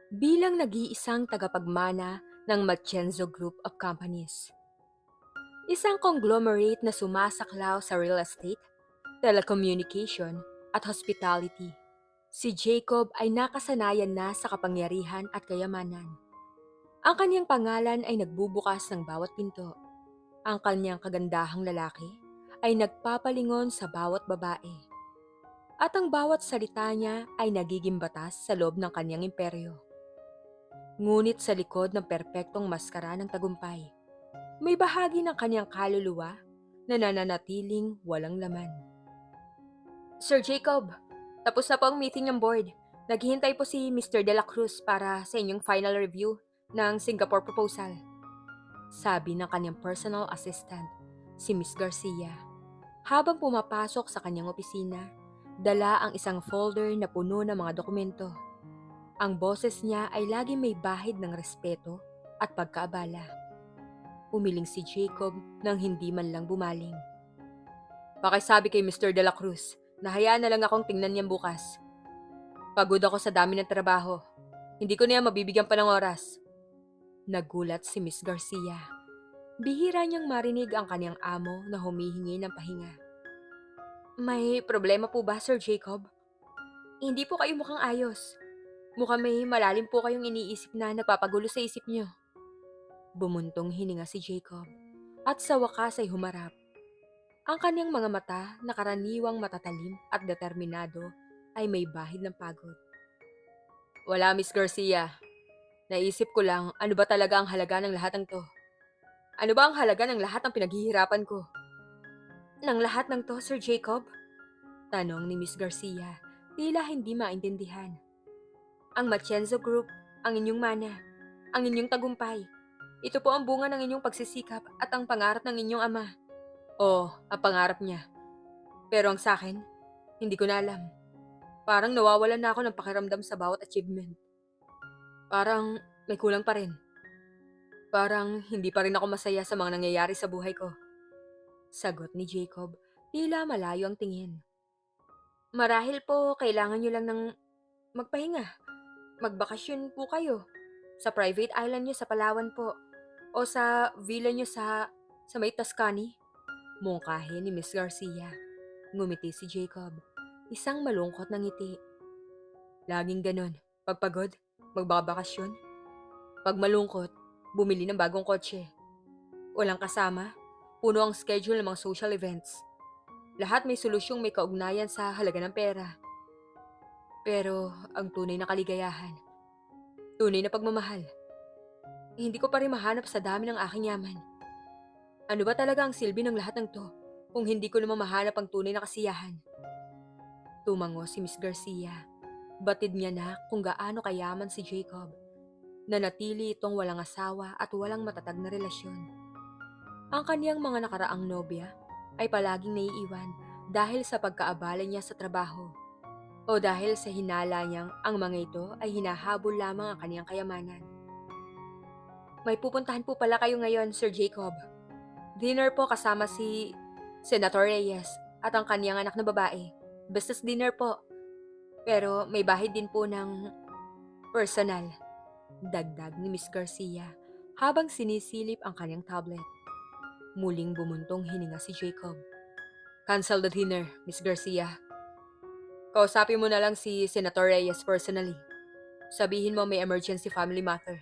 bilang nag-iisang tagapagmana ng Matienzo Group of Companies. Isang conglomerate na sumasaklaw sa real estate, telecommunication at hospitality. Si Jacob ay nakasanayan na sa kapangyarihan at kayamanan. Ang kanyang pangalan ay nagbubukas ng bawat pinto. Ang kanyang kagandahang lalaki ay nagpapalingon sa bawat babae. At ang bawat salita niya ay nagiging batas sa loob ng kanyang imperyo. Ngunit sa likod ng perpektong maskara ng tagumpay, may bahagi ng kanyang kaluluwa na nananatiling walang laman. Sir Jacob, tapos na po ang meeting ng board. Naghihintay po si Mr. De La Cruz para sa inyong final review ng Singapore proposal. Sabi ng kanyang personal assistant, si Miss Garcia. Habang pumapasok sa kanyang opisina, dala ang isang folder na puno ng mga dokumento. Ang boses niya ay laging may bahid ng respeto at pagkaabala. Umiling si Jacob nang hindi man lang bumaling. Pakisabi kay Mr. De La Cruz na hayaan na lang akong tingnan niyan bukas. Pagod ako sa dami ng trabaho. Hindi ko niya mabibigyan pa ng oras. Nagulat si Miss Garcia. Bihira niyang marinig ang kanyang amo na humihingi ng pahinga. May problema po ba, Sir Jacob? Hindi po kayo mukhang ayos. Mukhang may malalim po kayong iniisip na nagpapagulo sa isip niyo. Bumuntong hininga si Jacob at sa wakas ay humarap. Ang kanyang mga mata na karaniwang matatalim at determinado ay may bahid ng pagod. Wala, Miss Garcia. Naisip ko lang, ano ba talaga ang halaga ng lahat ng to? Ano ba ang halaga ng lahat ng pinaghihirapan ko? Ng lahat ng to, Sir Jacob? Tanong ni Miss Garcia, tila hindi maintindihan. Ang Matienzo Group, ang inyong mana, ang inyong tagumpay. Ito po ang bunga ng inyong pagsisikap at ang pangarap ng inyong ama. Oo, ang pangarap niya. Pero ang sakin, hindi ko na alam. Parang nawawalan na ako ng pakiramdam sa bawat achievement. Parang may kulang pa rin. Parang hindi pa rin ako masaya sa mga nangyayari sa buhay ko. Sagot ni Jacob, tila malayo ang tingin. Marahil po kailangan niyo lang ng magpahinga. Magbakasyon po kayo. Sa private island niyo sa Palawan po. O sa villa niyo sa may Tuscany. Mungkahi ni Miss Garcia. Ngumiti si Jacob. Isang malungkot na ngiti. Laging ganon. Pagpagod, magbabakasyon. Pag malungkot, bumili ng bagong kotse. Walang kasama, puno ang schedule ng mga social events. Lahat may solusyong may kaugnayan sa halaga ng pera. Pero ang tunay na kaligayahan, tunay na pagmamahal, hindi ko pa rin mahanap sa dami ng aking yaman. Ano ba talaga ang silbi ng lahat ng to kung hindi ko naman mahanap ang tunay na kasiyahan? Tumango si Miss Garcia. Batid niya na kung gaano kayaman si Jacob. Nanatili itong walang asawa at walang matatag na relasyon. Ang kaniyang mga nakaraang nobya ay palaging naiiwan dahil sa pagkaabala niya sa trabaho o dahil sa hinala niyang ang mga ito ay hinahabol lamang ang kaniyang kayamanan. May pupuntahan po pala kayo ngayon, Sir Jacob. Dinner po kasama si Senator Reyes at ang kaniyang anak na babae. Business dinner po. Pero may bahid din po ng personal. Dagdag ni Miss Garcia habang sinisilip ang kanyang tablet. Muling bumuntong hininga si Jacob. Cancel the dinner, Miss Garcia. Kausapin mo na lang si Senator Reyes personally. Sabihin mo may emergency family matter.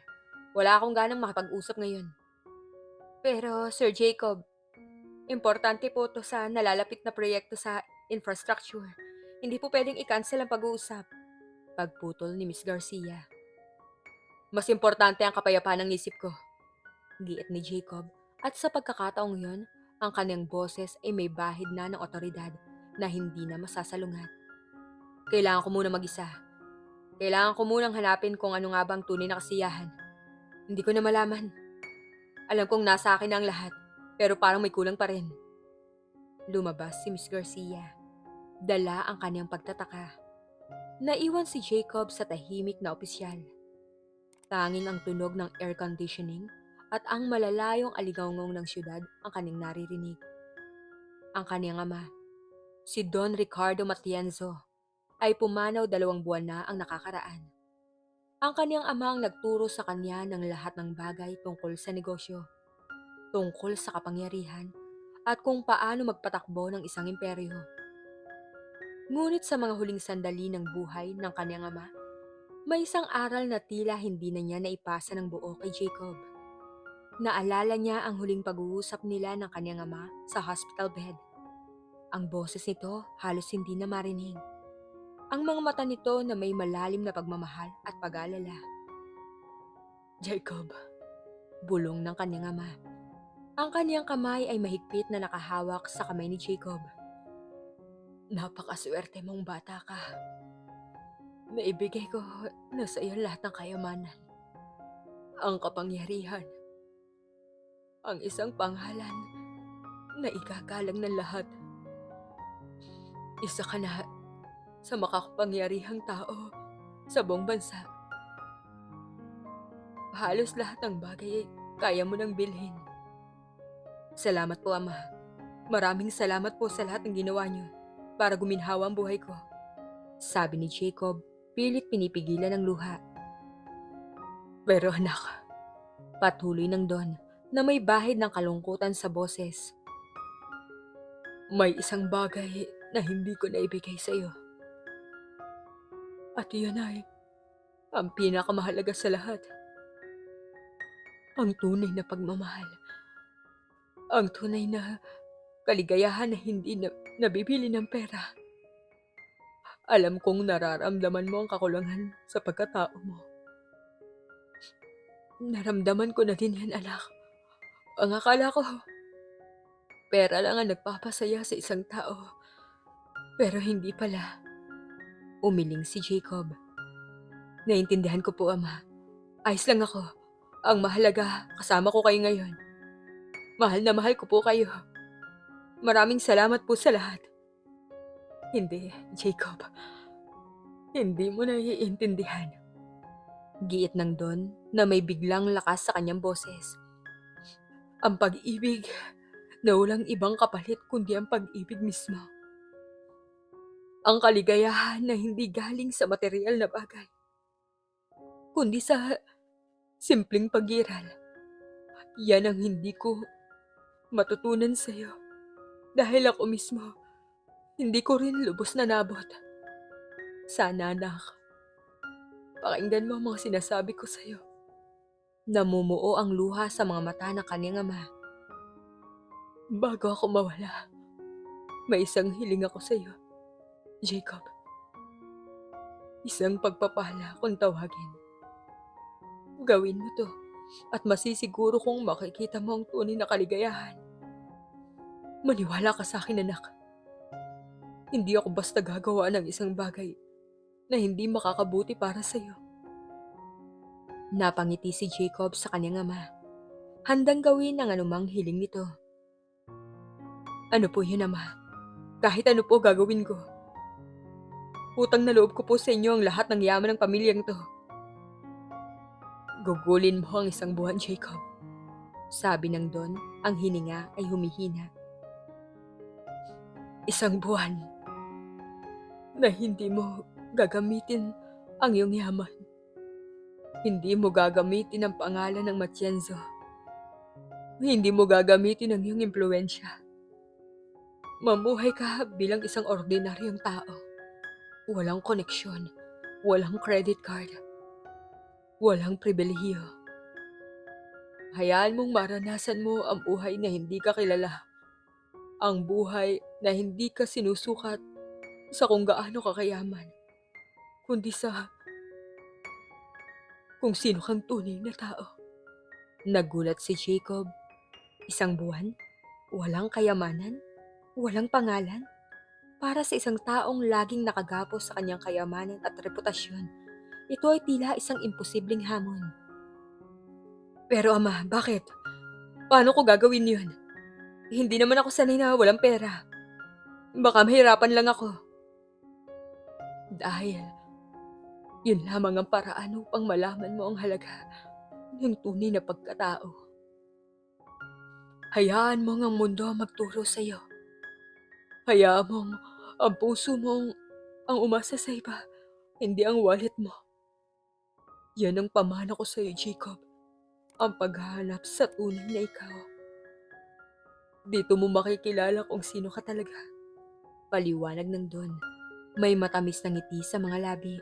Wala akong ganang makipag-usap ngayon. Pero, Sir Jacob, importante po to sa nalalapit na proyekto sa infrastructure. Hindi po pwedeng i-cancel ang pag-uusap. Pagputol ni Miss Garcia. Mas importante ang kapayapaan ng isip ko. Giit ni Jacob at sa pagkakataong yon, ang kanyang boses ay may bahid na ng otoridad na hindi na masasalungat. Kailangan ko muna mag-isa. Kailangan ko munang hanapin kung ano nga bang tunay na kasiyahan. Hindi ko na malaman. Alam kong nasa akin na ang lahat, pero parang may kulang pa rin. Lumabas si Miss Garcia. Dala ang kanyang pagtataka. Naiwan si Jacob sa tahimik na opisyal. Tanging ang tunog ng air conditioning at ang malalayong aligawngaw ng syudad ang kanyang naririnig. Ang kanyang ama, si Don Ricardo Matienzo, ay pumanaw 2 buwan na ang nakakaraan. Ang kaniyang ama ang nagturo sa kanya ng lahat ng bagay tungkol sa negosyo, tungkol sa kapangyarihan, at kung paano magpatakbo ng isang imperyo. Ngunit sa mga huling sandali ng buhay ng kaniyang ama, may isang aral na tila hindi na niya naipasa ng buo kay Jacob. Naalala niya ang huling pag-uusap nila ng kaniyang ama sa hospital bed. Ang boses nito halos hindi na marinig. Ang mga mata nito na may malalim na pagmamahal at pag-alala. Jacob, bulong ng kaniyang ama. Ang kaniyang kamay ay mahigpit na nakahawak sa kamay ni Jacob. Napakaswerte mong bata ka. Naibigay ko na sa iyo lahat ng kayamanan. Ang kapangyarihan. Ang isang pangalan na ikakalang ng lahat. Isa ka na sa makakapangyarihang tao sa buong bansa. Halos lahat ng bagay ay kaya mo nang bilhin. Salamat po, Ama. Maraming salamat po sa lahat ng ginawa niyo para guminhawa ang buhay ko. Sabi ni Jacob, pilit pinipigilan ang luha. Pero anak, patuloy ng Don na may bahid ng kalungkutan sa boses. May isang bagay na hindi ko naibigay sa iyo. At iyon ay ang pinakamahalaga sa lahat. Ang tunay na pagmamahal. Ang tunay na kaligayahan na hindi nabibili ng pera. Alam kong nararamdaman mo ang kakulangan sa pagkatao mo. Naramdaman ko na din yan, anak. Ang akala ko, pera lang ang nagpapasaya sa isang tao. Pero hindi pala. Umiling si Jacob. Naintindihan ko po, Ama. Ayos lang ako. Ang mahalaga, kasama ko kayo ngayon. Mahal na mahal ko po kayo. Maraming salamat po sa lahat. Hindi, Jacob. Hindi mo naiintindihan. Giit ng Don na may biglang lakas sa kanyang boses. Ang pag-ibig na walang ibang kapalit kundi ang pag-ibig mismo. Ang kaligayahan na hindi galing sa material na bagay, kundi sa simpleng pag-iral. Yan ang hindi ko matutunan sa iyo. Dahil ako mismo, hindi ko rin lubos na nabot. Sana, anak, pakinggan mo ang mga sinasabi ko sa iyo. Namumuo ang luha sa mga mata ng kaniyang ama. Bago ako mawala, may isang hiling ako sa iyo, Jacob. Isang pagpapala kung tawagin. Gawin mo to at masisiguro kong makikita mo ang tunay na kaligayahan. Maniwala ka sa akin, anak. Hindi ako basta gagawa ng isang bagay na hindi makakabuti para sa iyo. Napangiti si Jacob sa kanyang ama. Handang gawin ang anumang hiling nito. Ano po yun, Ama? Kahit ano po gagawin ko. Utang na loob ko po sa inyo ang lahat ng yaman ng pamilyang to. Gugulin mo ang isang buwan, Jacob. Sabi ng Don, ang hininga ay humihina. Isang buwan na hindi mo gagamitin ang iyong yaman. Hindi mo gagamitin ang pangalan ng Matienzo. Hindi mo gagamitin ang iyong impluensya. Mamuhay ka bilang isang ordinaryong tao. Walang koneksyon, walang credit card, walang pribilehiyo. Hayaan mong maranasan mo ang buhay na hindi ka kilala. Ang buhay na hindi ka sinusukat sa kung gaano ka kayaman, kundi sa kung sino kang tunay na tao. Nagulat si Jacob. Isang buwan? Walang kayamanan? Walang pangalan? Para sa isang taong laging nakagapos sa kanyang kayamanan at reputasyon, ito ay tila isang imposibleng hamon. Pero Ama, bakit? Paano ko gagawin yun? Hindi naman ako sanay na walang pera. Baka mahirapan lang ako. Dahil yun lamang ang paraan upang malaman mo ang halaga ng tunay na pagkatao. Hayaan mong ang mundo ang magturo sa iyo. Hayaan mong ang puso mong ang umasa sa iba, hindi ang wallet mo. Yan ang pamana ko sa'yo, Jacob. Ang paghahanap sa tunay na ikaw. Dito mo makikilala kung sino ka talaga. Paliwanag ng Don. May matamis na ngiti sa mga labi.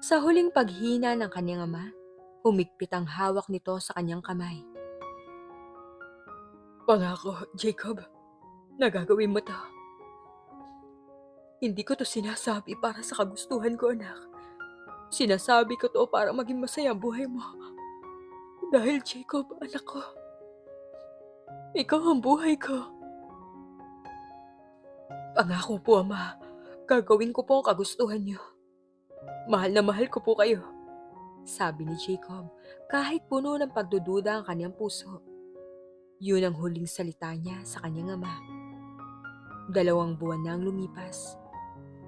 Sa huling paghina ng kanyang ama, humigpit ang hawak nito sa kanyang kamay. Pangako, Jacob, nagagawin mo to. Hindi ko to sinasabi para sa kagustuhan ko, anak. Sinasabi ko to para maging masaya ang buhay mo. Dahil, Jacob, anak ko, ikaw ang buhay ko. Pangako po, Ama, gagawin ko po ang kagustuhan niyo. Mahal na mahal ko po kayo, sabi ni Jacob, kahit puno ng pagdududa ang kanyang puso. Yun ang huling salita niya sa kanyang ama. 2 buwan na ang lumipas.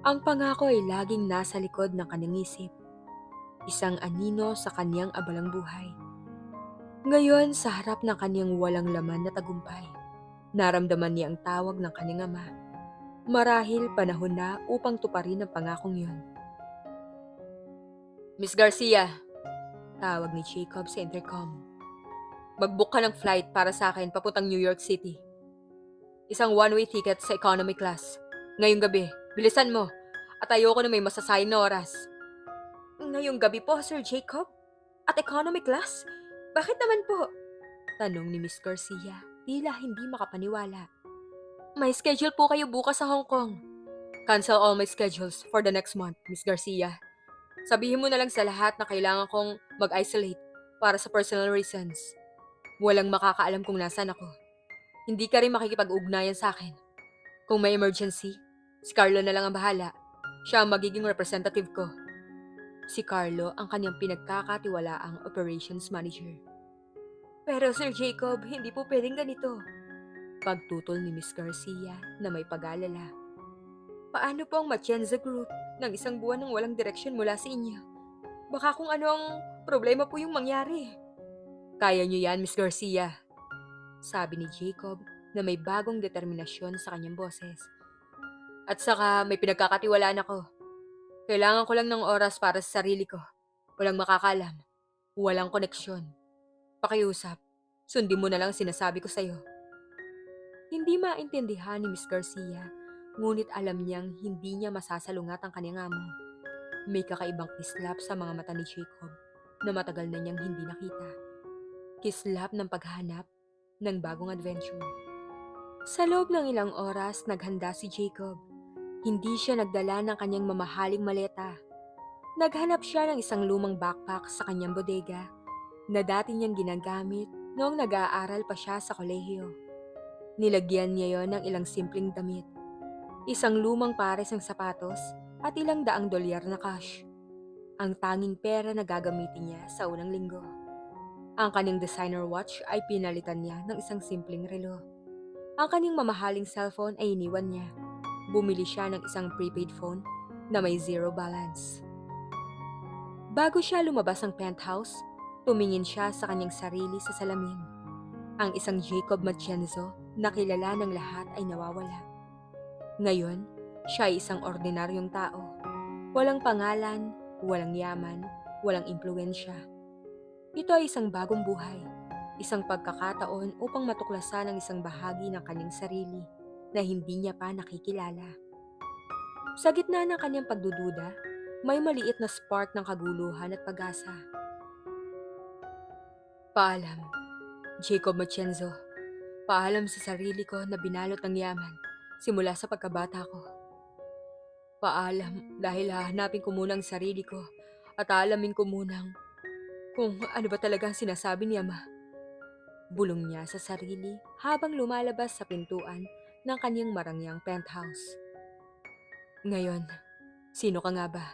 Ang pangako ay laging nasa likod ng kanyang isip. Isang anino sa kanyang abalang buhay. Ngayon, sa harap ng kanyang walang laman na tagumpay, naramdaman niya ang tawag ng kanyang ama. Marahil panahon na upang tuparin ang pangakong yun. Miss Garcia, tawag ni Jacob sa intercom. Mag-book ka ng flight para sa akin papuntang New York City. Isang one-way ticket sa economy class. Ngayong gabi, bilisan mo. At ayoko na may masasayang na oras. Ngayong gabi po, Sir Jacob? At economy class? Bakit naman po? Tanong ni Miss Garcia, tila hindi makapaniwala. May schedule po kayo bukas sa Hong Kong. Cancel all my schedules for the next month, Miss Garcia. Sabihin mo na lang sa lahat na kailangan kong mag-isolate para sa personal reasons. Walang makakaalam kung nasaan ako. Hindi ka rin makikipag-ugnayan sa akin. Kung may emergency, si Carlo na lang ang bahala. Siya ang magiging representative ko. Si Carlo ang kanyang pinagkakatiwalaang operations manager. Pero Sir Jacob, hindi po pwedeng ganito. Pagtutol ni Miss Garcia na may pag-alala. Paano po ang Matienzo Group ng 1 buwan ng walang direksyon mula sa inyo? Baka kung ano ang problema po yung mangyari. Kaya niyo yan, Miss Garcia, sabi ni Jacob na may bagong determinasyon sa kanyang boses. At saka may pinagkakatiwalaan ako. Kailangan ko lang ng oras para sa sarili ko. Walang makakalam. Walang koneksyon. Pakiusap. Sundin mo na lang sinasabi ko sa'yo. Hindi maintindihan ni Miss Garcia, ngunit alam niyang hindi niya masasalungat ang kanyang amo. May kakaibang kislap sa mga mata ni Jacob na matagal na niyang hindi nakita. Kislap ng paghanap ng bagong adventure. Sa loob ng ilang oras, naghanda si Jacob. Hindi siya nagdala ng kanyang mamahaling maleta. Naghanap siya ng isang lumang backpack sa kanyang bodega na dati niyang ginagamit noong nag-aaral pa siya sa kolehiyo. Nilagyan niya yon ng ilang simpleng damit, isang lumang pares ng sapatos at ilang $100 na cash. Ang tanging pera na gagamitin niya sa unang linggo. Ang kanyang designer watch ay pinalitan niya ng isang simpleng relo. Ang kanyang mamahaling cellphone ay iniwan niya. Bumili siya ng isang prepaid phone na may 0 balance. Bago siya lumabas ng penthouse, tumingin siya sa kanyang sarili sa salamin. Ang isang Jacob Matienzo na kilala ng lahat ay nawawala. Ngayon, siya ay isang ordinaryong tao. Walang pangalan, walang yaman, walang impluensya. Ito ay isang bagong buhay, isang pagkakataon upang matuklasan ang isang bahagi ng kanyang sarili na hindi niya pa nakikilala. Sa gitna ng kanyang pagdududa, may maliit na spark ng kaguluhan at pag-asa. Paalam, Jacob Matienzo. Paalam sa sarili ko na binalot ng yaman simula sa pagkabata ko. Paalam dahil hahanapin ko muna ang sarili ko at aalamin ko munang kung ano ba talaga ang sinasabi ni Ama. Bulong niya sa sarili habang lumalabas sa pintuan ng kanyang marangyang penthouse. Ngayon, sino ka nga ba?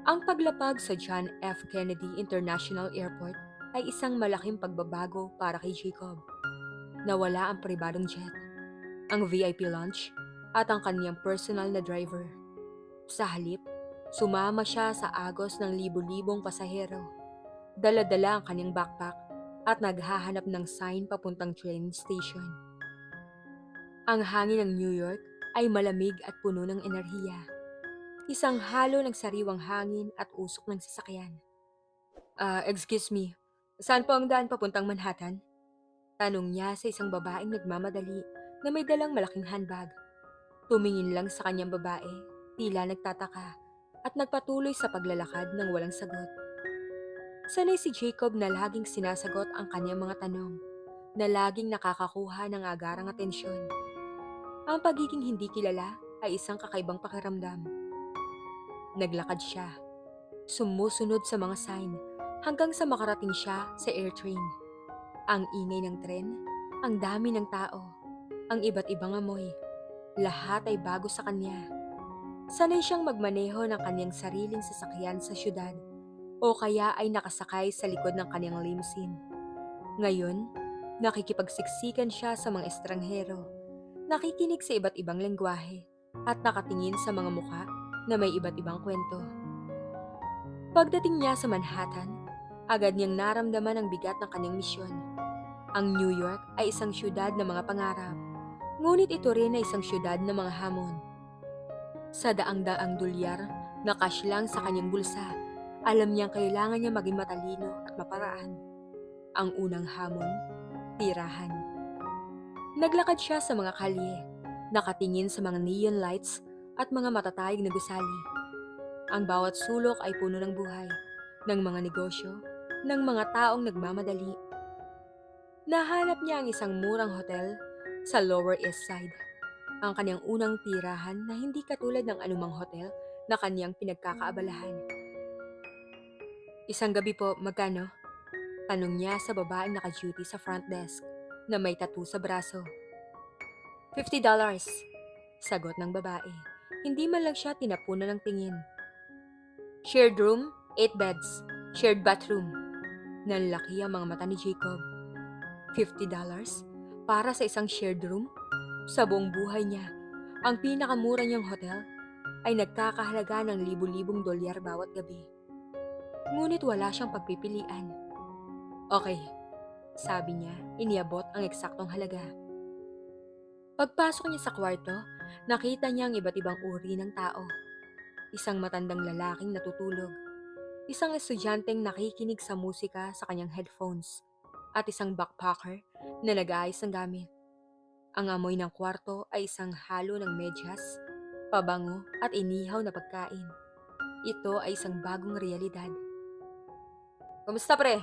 Ang paglapag sa John F. Kennedy International Airport ay isang malaking pagbabago para kay Jacob. Nawala ang pribadong jet, ang VIP lounge at ang kanyang personal na driver. Sa halip, sumama siya sa agos ng libu-libong pasahero. Dala-dala ang kanyang backpack at naghahanap ng sign papuntang train station. Ang hangin ng New York ay malamig at puno ng enerhiya. Isang halo ng sariwang hangin at usok ng sasakyan. Excuse me, saan po ang daan papuntang Manhattan? Tanong niya sa isang babaeng nagmamadali na may dalang malaking handbag. Tumingin lang sa kanyang babae, tila nagtataka, at nagpatuloy sa paglalakad ng walang sagot. Sanay si Jacob na laging sinasagot ang kanyang mga tanong, na laging nakakakuha ng agarang atensyon. Ang pagiging hindi kilala ay isang kakaibang pakiramdam. Naglakad siya, sumusunod sa mga sign, hanggang sa makarating siya sa air train. Ang ingay ng tren, ang dami ng tao, ang iba't ibang amoy, lahat ay bago sa kanya. Sanay siyang magmaneho ng kanyang sariling sasakyan sa syudad o kaya ay nakasakay sa likod ng kanyang limousine. Ngayon, nakikipagsiksikan siya sa mga estranghero, nakikinig sa iba't ibang lengguwahe at nakatingin sa mga muka na may iba't ibang kwento. Pagdating niya sa Manhattan, agad niyang naramdaman ang bigat ng kanyang misyon. Ang New York ay isang syudad ng mga pangarap, ngunit ito rin ay isang syudad ng mga hamon. Sa daang-daang dolyar na cash lang sa kanyang bulsa, alam niyang kailangan niya maging matalino at maparaan. Ang unang hamon, tirahan. Naglakad siya sa mga kalye, nakatingin sa mga neon lights at mga matatayog na gusali. Ang bawat sulok ay puno ng buhay, ng mga negosyo, ng mga taong nagmamadali. Nahanap niya ang isang murang hotel sa Lower East Side. Ang kanyang unang tirahan na hindi katulad ng anumang hotel na kanyang pinagkakaabalahan. Isang gabi po, magkano? Tanong niya sa babaeng naka-duty sa front desk na may tattoo sa braso. $50, sagot ng babae. Hindi man lang siya tinapunan ng tingin. Shared room, 8 beds. Shared bathroom. Nanlaki ang mga mata ni Jacob. $50? Para sa isang shared room? Sa buong buhay niya, ang pinakamura niyang hotel ay nagkakahalaga ng libu-libong dolyar bawat gabi. Ngunit wala siyang pagpipilian. Okay, sabi niya, iniabot ang eksaktong halaga. Pagpasok niya sa kwarto, nakita niya ang iba't ibang uri ng tao. Isang matandang lalaking natutulog, isang estudyanteng nakikinig sa musika sa kanyang headphones, at isang backpacker na nag-aayos ng gamit. Ang amoy ng kwarto ay isang halo ng medyas, pabango at inihaw na pagkain. Ito ay isang bagong realidad. Kumusta pre?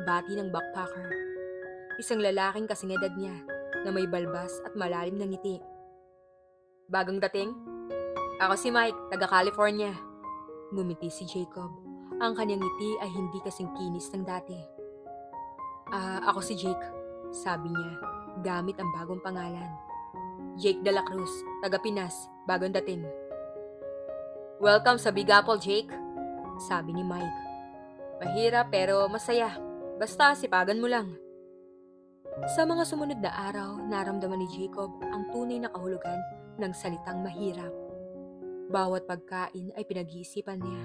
Bati ng backpacker. Isang lalaking kasing edad niya na may balbas at malalim na ngiti. Bagong dating? Ako si Mike, taga California. Ngumiti si Jacob. Ang kanyang ngiti ay hindi kasing kinis ng dati. Ako si Jake, sabi niya, gamit ang bagong pangalan. Jake de la Cruz, taga Pinas, bagong dating. Welcome sa Big Apple, Jake, sabi ni Mike. Mahirap pero masaya, basta sipagan mo lang. Sa mga sumunod na araw, naramdaman ni Jacob ang tunay na kahulugan ng salitang mahirap. Bawat pagkain ay pinag-iisipan niya.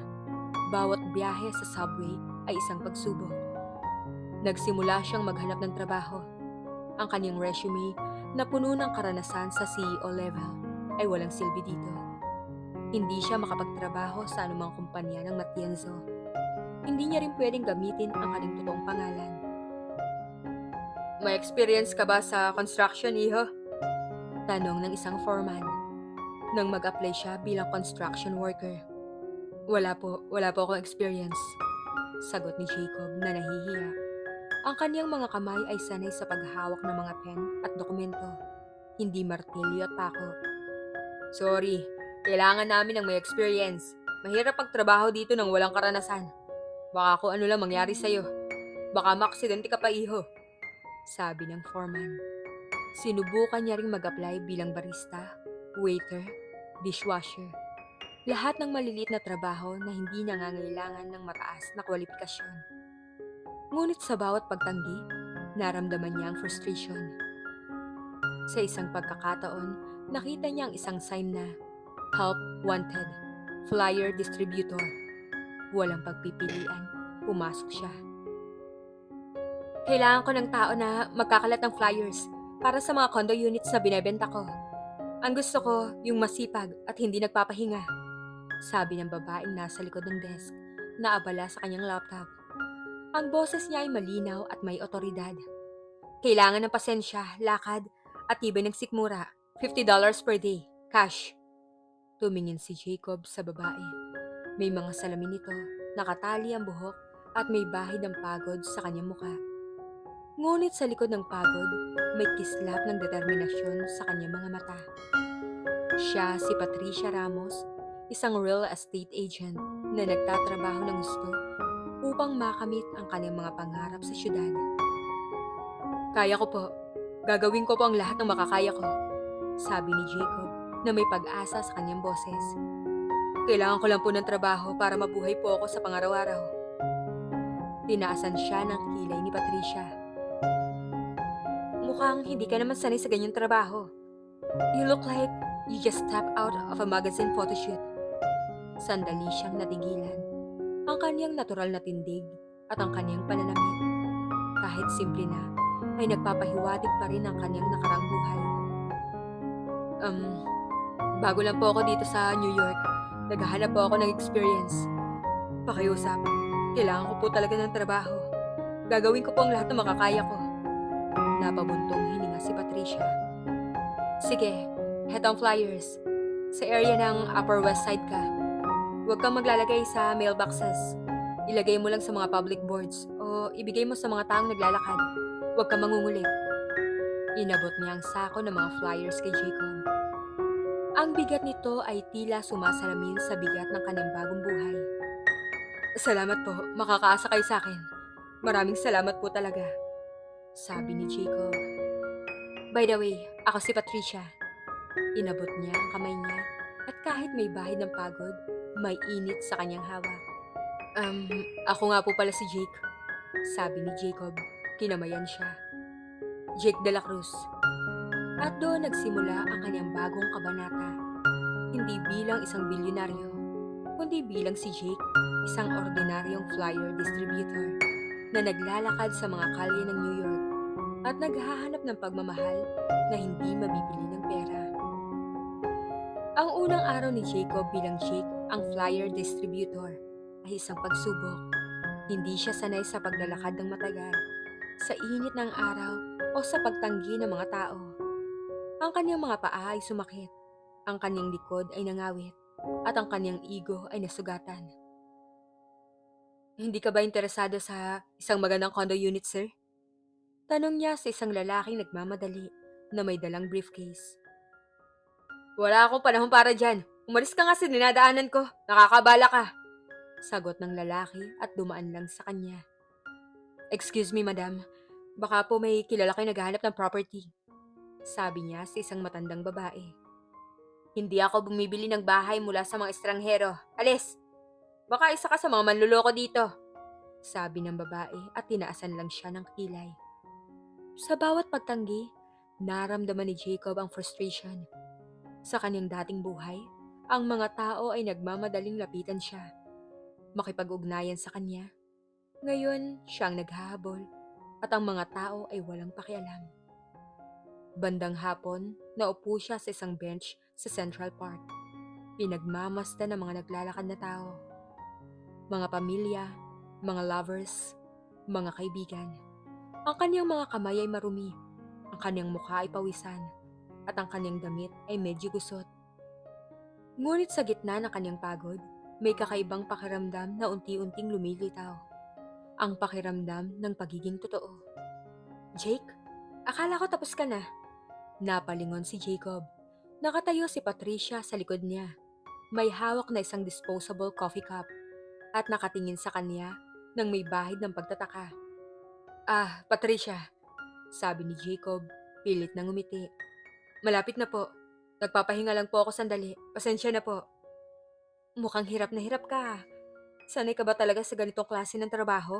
Bawat biyahe sa subway ay isang pagsubok. Nagsimula siyang maghanap ng trabaho. Ang kanyang resume na puno ng karanasan sa CEO level ay walang silbi dito. Hindi siya makapagtrabaho sa anumang kumpanya ng Matienzo. Hindi niya rin pwedeng gamitin ang kanyang totoong pangalan. May experience ka ba sa construction, iho? Tanong ng isang foreman. Nang mag-apply siya bilang construction worker. Wala po akong experience, sagot ni Jacob na nahihiya. Ang kaniyang mga kamay ay sanay sa paghawak ng mga pen at dokumento, hindi martilyo at pako. Sorry, kailangan namin ng may experience. Mahirap magtrabaho dito nang walang karanasan. Baka kung ano lang mangyari sa'yo. Baka maaksidente ka pa, iho, sabi ng foreman. Sinubukan niya ring mag-apply bilang barista, waiter, dishwasher. Lahat ng maliliit na trabaho na hindi nangangailangan ng mataas na kwalifikasyon. Ngunit sa bawat pagtanggi, naramdaman niya ang frustration. Sa isang pagkakataon, nakita niya ang isang sign na Help Wanted, Flyer Distributor. Walang pagpipilian, pumasok siya. Kailangan ko ng tao na magkakalat ng flyers para sa mga condo units na binebenta ko. Ang gusto ko, yung masipag at hindi nagpapahinga, sabi ng babaeng nasa likod ng desk na abala sa kanyang laptop. Ang boses niya ay malinaw at may otoridad. Kailangan ng pasensya, lakad, at tibay ng sikmura. $50 per day. Cash. Tumingin si Jacob sa babae. May mga salamin ito, nakatali ang buhok, at may bahid ng pagod sa kanyang muka. Ngunit sa likod ng pagod, may kislap ng determinasyon sa kanyang mga mata. Siya si Patricia Ramos, isang real estate agent na nagtatrabaho ng gusto upang makamit ang kanyang mga pangarap sa syudad. Kaya ko po. Gagawin ko po ang lahat ng makakaya ko, sabi ni Jacob na may pag-asa sa kanyang boses. Kailangan ko lang po ng trabaho para mabuhay po ako sa pangaraw-araw. Tinaasan siya ng kilay ni Patricia. Mukhang hindi ka naman sanay sa ganyang trabaho. You look like you just stepped out of a magazine photoshoot. Sandali siyang natigilan. Ang kanyang natural na tindig at ang kanyang pananamit, kahit simple na, ay nagpapahiwatig pa rin ang kanyang nakarang buhay. Bago lang po ako dito sa New York. Naghahanap po ako ng experience. Pakiusap, kailangan ko po talaga ng trabaho. Gagawin ko po ang lahat ng makakaya ko. Napabuntong hininga si Patricia. Sige, head on flyers. Sa area ng Upper West Side ka. Huwag kang maglalagay sa mailboxes. Ilagay mo lang sa mga public boards o ibigay mo sa mga taong naglalakad. Huwag kang mangungulit. Inabot niya ang sako ng mga flyers kay Jacob. Ang bigat nito ay tila sumasalamin sa bigat ng kanyang bagong buhay. Salamat po, makakaasa kayo sa akin. Maraming salamat po talaga, sabi ni Jacob. By the way, ako si Patricia. Inabot niya ang kamay niya at kahit may bahid ng pagod, may init sa kanyang hawak. Ako nga po pala si Jake, sabi ni Jacob. Kinamayan siya. Jake de la Cruz. At doon nagsimula ang kanyang bagong kabanata. Hindi bilang isang bilyonaryo, kundi bilang si Jake, isang ordinaryong flyer distributor na naglalakad sa mga kalye ng New York at naghahanap ng pagmamahal na hindi mabibili ng pera. Ang unang araw ni Jacob bilang Jake, ang flyer distributor, ay isang pagsubok. Hindi siya sanay sa paglalakad ng matagal, sa init ng araw o sa pagtanggi ng mga tao. Ang kanyang mga paa ay sumakit, ang kanyang likod ay nangawit, at ang kanyang ego ay nasugatan. Hindi ka ba interesado sa isang magandang condo unit, sir? Tanong niya sa isang lalaking nagmamadali na may dalang briefcase. Wala akong panahon para dyan. Umalis ka nga sa dinadaanan ko. Nakakabala ka. Sagot ng lalaki at dumaan lang sa kanya. Excuse me, madam. Baka po may kilala kayo naghahanap ng property. Sabi niya sa isang matandang babae. Hindi ako bumibili ng bahay mula sa mga estranghero. Alis! Baka isa ka sa mga manluloko dito. Sabi ng babae at tinaasan lang siya ng kilay. Sa bawat pagtanggi, naramdaman ni Jacob ang frustration. Sa kanyang dating buhay, ang mga tao ay nagmamadaling lapitan siya, makipag-ugnayan sa kanya. Ngayon, siyang naghahabol at ang mga tao ay walang pakialam. Bandang hapon, naupo siya sa isang bench sa Central Park. Pinagmamasdan ng mga naglalakad na tao. Mga pamilya, mga lovers, mga kaibigan. Ang kanyang mga kamay ay marumi, ang kanyang mukha ay pawisan, at ang kanyang damit ay medyo gusot. Ngunit sa gitna ng kanyang pagod, may kakaibang pakiramdam na unti-unting lumilitaw. Ang pakiramdam ng pagiging totoo. Jake, akala ko tapos ka na. Napalingon si Jacob. Nakatayo si Patricia sa likod niya. May hawak na isang disposable coffee cup at nakatingin sa kanya nang may bahid ng pagtataka. Patricia, sabi ni Jacob, pilit na ngumiti. Malapit na po. Nagpapahinga lang po ako sandali. Pasensya na po. Mukhang hirap na hirap ka. Sanay ka ba talaga sa ganitong klase ng trabaho?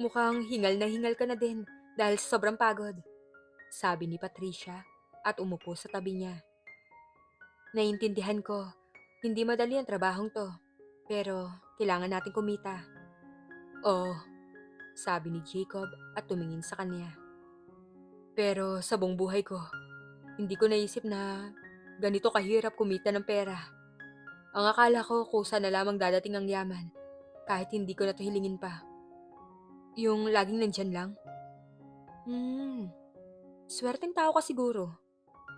Mukhang hingal na hingal ka na din dahil sa sobrang pagod, sabi ni Patricia at umupo sa tabi niya. Naiintindihan ko, hindi madali ang trabahong to, pero kailangan natin kumita. Oo, sabi ni Jacob at tumingin sa kanya. Pero sa buong buhay ko, hindi ko naisip na ganito kahirap kumita ng pera. Ang akala ko kusa na lamang dadating ang yaman, kahit hindi ko na 'to hilingin pa. Yung laging nandyan lang? Hmm, swerteng tao ka siguro,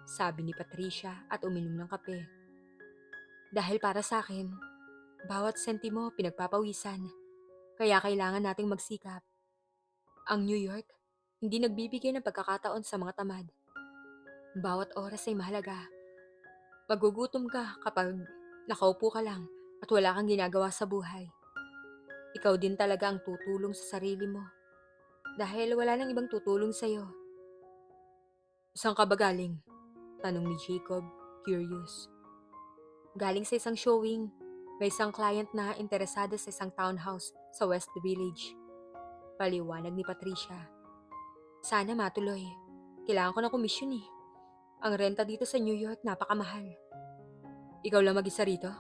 sabi ni Patricia at uminom ng kape. Dahil para sa akin, bawat sentimo pinagpapawisan, kaya kailangan nating magsikap. Ang New York, hindi nagbibigay ng pagkakataon sa mga tamad. Bawat oras ay mahalaga. Magugutom ka kapag nakaupo ka lang at wala kang ginagawa sa buhay. Ikaw din talaga ang tutulong sa sarili mo dahil wala nang ibang tutulong sa'yo. Saan ka ba galing? Tanong ni Jacob, curious. Galing sa isang showing, may isang client na interesado sa isang townhouse sa West Village. Paliwanag ni Patricia. Sana matuloy. Kailangan ko ng komisyon eh. Ang renta dito sa New York napakamahal. Ikaw lang mag-isa rito?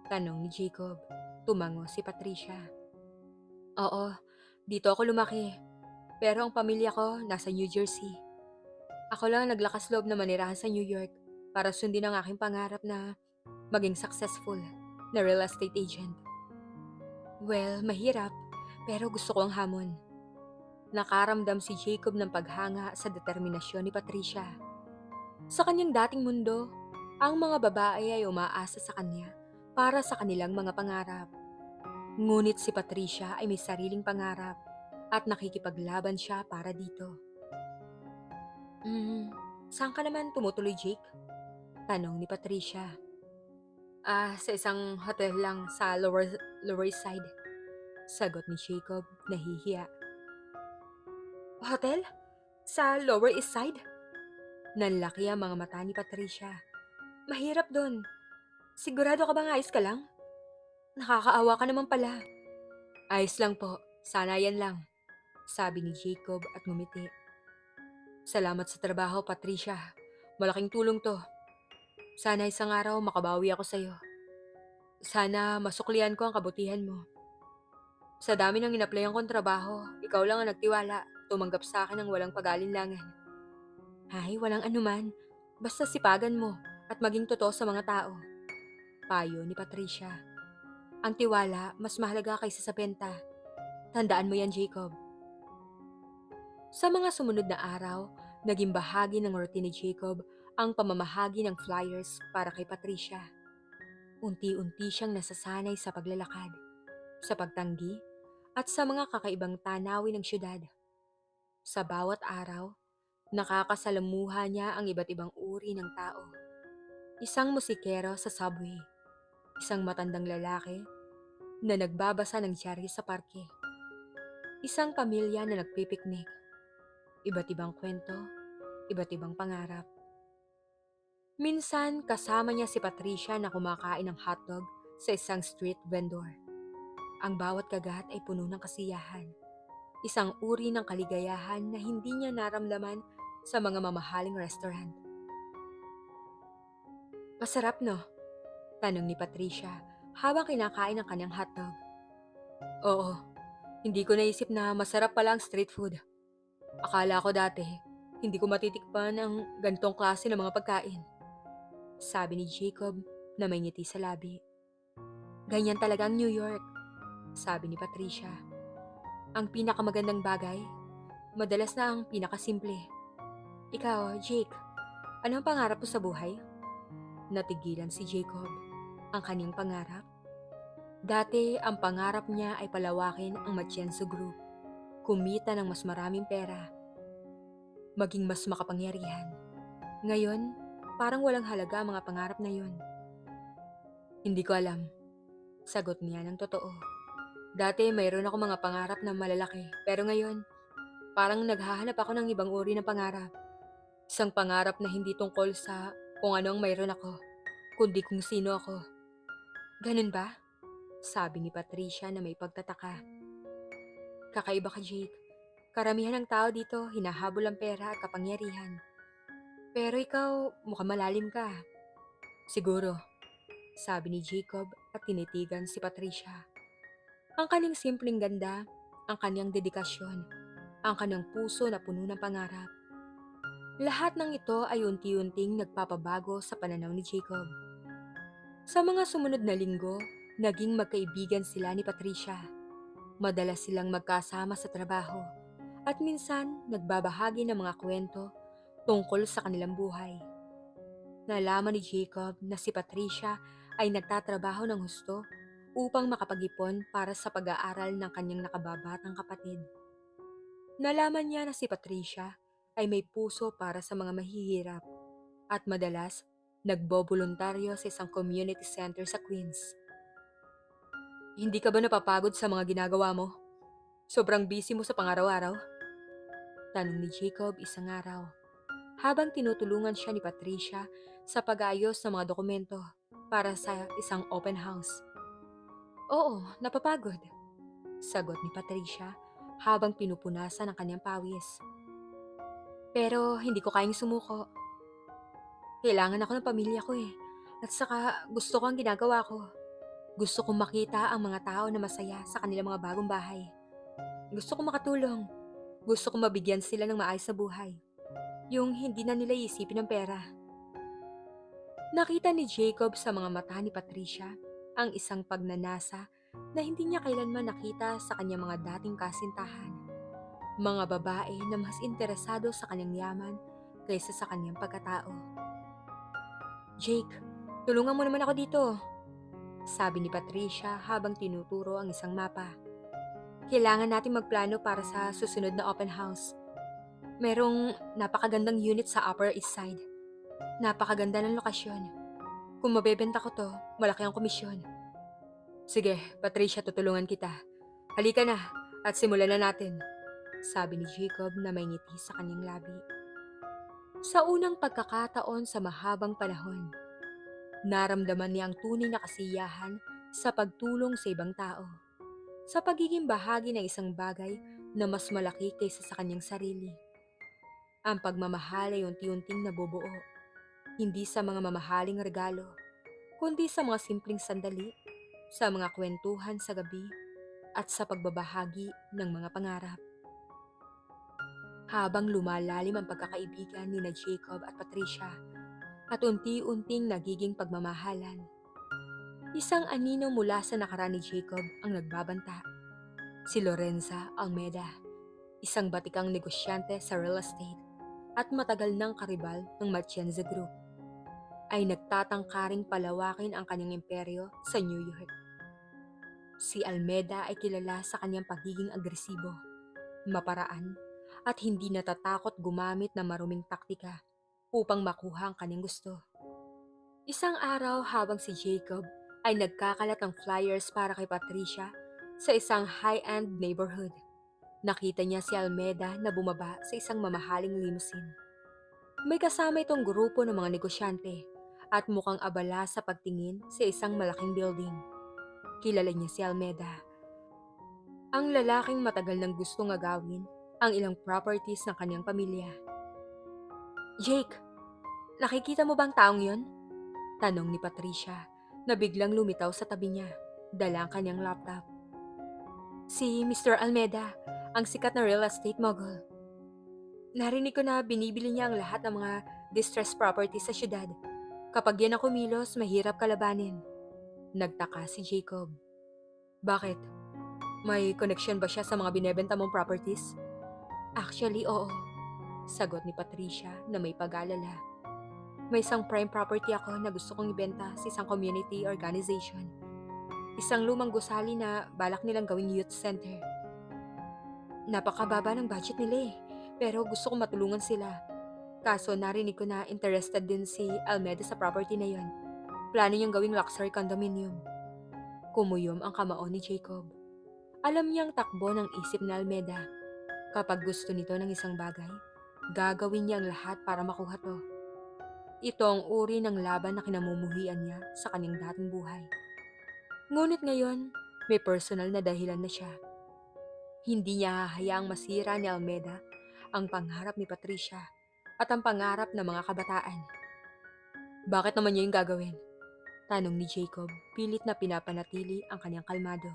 Tanong ni Jacob. Tumango si Patricia. Oo, dito ako lumaki. Pero ang pamilya ko nasa New Jersey. Ako lang ang naglakas loob na manirahan sa New York para sundin ang aking pangarap na maging successful na real estate agent. Well, mahirap, pero gusto ko ang hamon. Nakaramdam si Jacob ng paghanga sa determinasyon ni Patricia. Sa kanyang dating mundo, ang mga babae ay umaasa sa kanya para sa kanilang mga pangarap. Ngunit si Patricia ay may sariling pangarap at nakikipaglaban siya para dito. Saan ka naman tumutuloy, Jake? Tanong ni Patricia. Sa isang hotel lang sa Lower East Side. Sagot ni Jacob, nahihiya. Hotel? Sa Lower East Side? Nanlaki ang mga mata ni Patricia. Mahirap doon. Sigurado ka bang ayos ka lang? Nakakaawa ka naman pala. Ayos lang po, sana yan lang. Sabi ni Jacob at ngumiti. Salamat sa trabaho, Patricia. Malaking tulong to. Sana isang araw makabawi ako sa'yo. Sana masuklian ko ang kabutihan mo. Sa dami ng inaplayan kong trabaho, ikaw lang ang nagtiwala, tumanggap sa akin ng walang pag-alinlangan. Ay, walang anuman. Basta sipagan mo at maging totoo sa mga tao. Payo ni Patricia. Ang tiwala, mas mahalaga kaysa sa benta. Tandaan mo yan, Jacob. Sa mga sumunod na araw, naging bahagi ng routine ni Jacob ang pamamahagi ng flyers para kay Patricia. Unti-unti siyang nasasanay sa paglalakad, sa pagtanggi, at sa mga kakaibang tanawin ng syudad. Sa bawat araw, nakakasalamuha niya ang iba't ibang uri ng tao. Isang musikero sa subway, isang matandang lalaki na nagbabasa ng diaryo sa parke, isang pamilya na nagpipiknik, iba't ibang kwento, iba't ibang pangarap. Minsan kasama niya si Patricia na kumakain ng hotdog sa isang street vendor. Ang bawat kagat ay puno ng kasiyahan. Isang uri ng kaligayahan na hindi niya naramdaman sa mga mamahaling restaurant. Masarap no? Tanong ni Patricia habang kinakain ang kanyang hotdog. Oo, hindi ko naisip na masarap pala ang street food. Akala ko dati, hindi ko matitikpan ang ganitong klase ng mga pagkain. Sabi ni Jacob na may ngiti sa labi. Ganyan talaga ang New York, sabi ni Patricia. Ang pinakamagandang bagay, madalas na ang pinakasimple. Ikaw, Jake, ano ang pangarap mo sa buhay? Natigilan si Jacob. Ang kanyang pangarap? Dati, ang pangarap niya ay palawakin ang Matienzo Group, kumita ng mas maraming pera, maging mas makapangyarihan. Ngayon, parang walang halaga ang mga pangarap na yun. Hindi ko alam. Sagot niya ng totoo. Dati mayroon ako mga pangarap na malalaki, pero ngayon, parang naghahanap ako ng ibang uri ng pangarap. Isang pangarap na hindi tungkol sa kung ano ang mayroon ako, kundi kung sino ako. Ganun ba? Sabi ni Patricia na may pagtataka. Kakaiba ka, Jake. Karamihan ng tao dito hinahabol ang pera at kapangyarihan. Pero ikaw, mukhang malalim ka. Siguro, sabi ni Jacob at tinitigan si Patricia. Ang kanyang simpleng ganda, ang kanyang dedikasyon, ang kanyang puso na puno ng pangarap. Lahat ng ito ay unti-unting nagpapabago sa pananaw ni Jacob. Sa mga sumunod na linggo, naging magkaibigan sila ni Patricia. Madalas silang magkasama sa trabaho at minsan nagbabahagi ng mga kwento tungkol sa kanilang buhay. Nalaman ni Jacob na si Patricia ay nagtatrabaho ng husto upang makapag-ipon para sa pag-aaral ng kanyang nakababatang kapatid. Nalaman niya na si Patricia ay may puso para sa mga mahihirap at madalas nagboboluntaryo sa isang community center sa Queens. Hindi ka ba napapagod sa mga ginagawa mo? Sobrang busy mo sa pangaraw-araw? Tanong ni Jacob isang araw, habang tinutulungan siya ni Patricia sa pag-ayos ng mga dokumento para sa isang open house. Oo, napapagod, sagot ni Patricia habang pinupunasan ang kanyang pawis. Pero hindi ko kayang sumuko. Kailangan ako ng pamilya ko eh. At saka gusto ko ang ginagawa ko. Gusto kong makita ang mga tao na masaya sa kanilang mga bagong bahay. Gusto kong makatulong. Gusto kong mabigyan sila ng maayos na buhay. Yung hindi na nila iisipin ng pera. Nakita ni Jacob sa mga mata ni Patricia ang isang pagnanasa na hindi niya kailanman nakita sa kanyang mga dating kasintahan. Mga babae na mas interesado sa kanyang yaman kaysa sa kanyang pagkatao. Jake, tulungan mo naman ako dito, sabi ni Patricia habang tinuturo ang isang mapa. Kailangan natin magplano para sa susunod na open house. Merong napakagandang unit sa Upper East Side. Napakaganda ng lokasyon. Kung mabebenta ko to, malaki ang komisyon. Sige, Patricia, tutulungan kita. Halika na at simulan na natin, sabi ni Jacob na may ngiti sa kanyang labi. Sa unang pagkakataon sa mahabang panahon, naramdaman niya ang tunay na kasiyahan sa pagtulong sa ibang tao. Sa pagiging bahagi ng isang bagay na mas malaki kaysa sa kanyang sarili. Ang pagmamahal ay unti-unting nabubuo, hindi sa mga mamahaling regalo, kundi sa mga simpleng sandali, sa mga kwentuhan sa gabi, at sa pagbabahagi ng mga pangarap. Habang lumalalim ang pagkakaibigan ni na Jacob at Patricia, at unti-unting nagiging pagmamahalan, isang anino mula sa nakaraan ni Jacob ang nagbabanta. Si Lorenza Almeda, isang batikang negosyante sa real estate at matagal ng karibal ng Matienzo Group, ay nagtatangkaring palawakin ang kanyang imperyo sa New York. Si Almeda ay kilala sa kanyang pagiging agresibo, maparaan, at hindi natatakot gumamit ng maruming taktika upang makuha ang kanyang gusto. Isang araw habang si Jacob ay nagkakalat ng flyers para kay Patricia sa isang high-end neighborhood, nakita niya si Almeda na bumaba sa isang mamahaling limousine. May kasama itong grupo ng mga negosyante at mukhang abala sa pagtingin sa isang malaking building. Kilala niya si Almeda, ang lalaking matagal nang gustong agawin ang ilang properties ng kanyang pamilya. Jake, nakikita mo bang taong yon? Tanong ni Patricia na biglang lumitaw sa tabi niya, dala ang kanyang laptop. Si Mr. Almeda, ang sikat na real estate mogul. Narinig ko na binibili niya ang lahat ng mga distressed properties sa syudad. Kapag yan ang kumilos, mahirap kalabanin. Nagtaka si Jacob. Bakit? May connection ba siya sa mga binebenta mong properties? Actually, oo. Sagot ni Patricia na may pag-alala. May isang prime property ako na gusto kong ibenta sa isang community organization. Isang lumang gusali na balak nilang gawing youth center. Napakababa ng budget nila eh, pero gusto kong matulungan sila. Kaso narinig ko na interested din si Almeda sa property na yon. Plano niyang gawing luxury condominium. Kumuyom ang kamao ni Jacob. Alam niyang takbo ng isip ni Almeda. Kapag gusto nito ng isang bagay, gagawin niya ang lahat para makuha to. Ito ang uri ng laban na kinamumuhian niya sa kanyang dating buhay. Ngunit ngayon, may personal na dahilan na siya. Hindi niya hahayaang masira ni Almeda ang pangarap ni Patricia at ang pangarap ng mga kabataan. Bakit naman niya yung gagawin? Tanong ni Jacob, pilit na pinapanatili ang kanyang kalmado.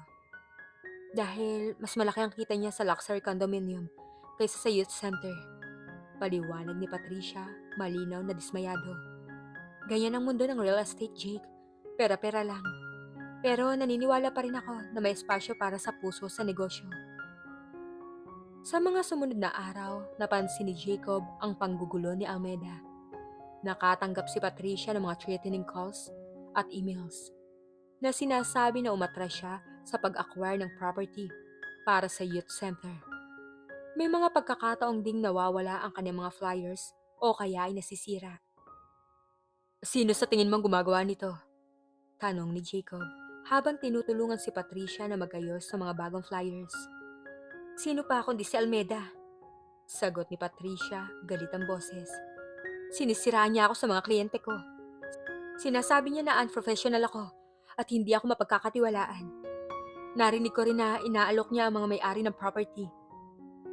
Dahil mas malaki ang kita niya sa luxury condominium kaysa sa youth center. Paliwanag ni Patricia, malinaw na dismayado. Ganyan ang mundo ng real estate, Jake. Pera-pera lang. Pero naniniwala pa rin ako na may espasyo para sa puso sa negosyo. Sa mga sumunod na araw, napansin ni Jacob ang panggugulo ni Almeida. Nakatanggap si Patricia ng mga threatening calls at emails na sinasabi na umatras siya sa pag-acquire ng property para sa youth center. May mga pagkakataong ding nawawala ang kanyang mga flyers o kaya ay nasisira. Sino sa tingin mong gumagawa nito? Tanong ni Jacob habang tinutulungan si Patricia na magayos sa mga bagong flyers. Sino pa kundi si Almeida? Sagot ni Patricia, galit ang boses. Sinisiraan niya ako sa mga kliyente ko. Sinasabi niya na unprofessional ako at hindi ako mapagkakatiwalaan. Narinig ko rin na inaalok niya ang mga may-ari ng property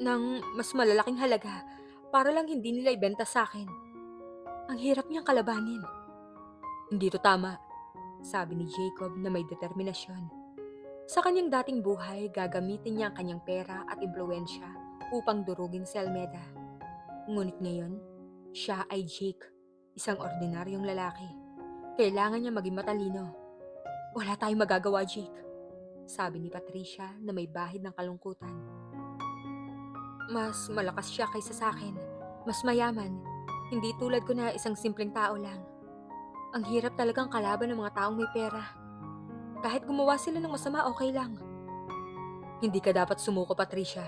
ng mas malalaking halaga para lang hindi nila ibenta sa akin. Ang hirap niyang kalabanin. Hindi to tama, sabi ni Jacob na may determinasyon. Sa kanyang dating buhay, gagamitin niya ang kanyang pera at impluensya upang durugin si Almeida. Ngunit ngayon, siya ay Jake, isang ordinaryong lalaki. Kailangan niya maging matalino. Wala tayong magagawa, Jake, sabi ni Patricia na may bahid ng kalungkutan. Mas malakas siya kaysa sa akin. Mas mayaman. Hindi tulad ko na isang simpleng tao lang. Ang hirap talagang kalaban ng mga taong may pera. Kahit gumawa sila ng masama, okay lang. Hindi ka dapat sumuko, Patricia,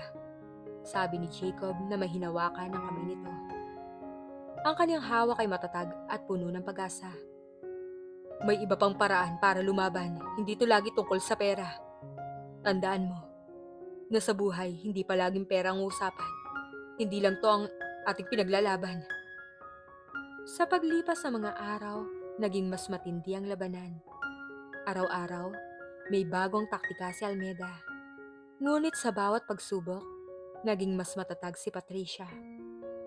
sabi ni Jacob na may hinawakan ng kamay nito. Ang kanyang hawak ay matatag at puno ng pag-asa. May iba pang paraan para lumaban, hindi to lagi tungkol sa pera. Tandaan mo, na sa buhay, hindi palaging pera ang usapan. Hindi lang to ang ating pinaglalaban. Sa paglipas ng mga araw, naging mas matindi ang labanan. Araw-araw, may bagong taktika si Almeida. Ngunit sa bawat pagsubok, naging mas matatag si Patricia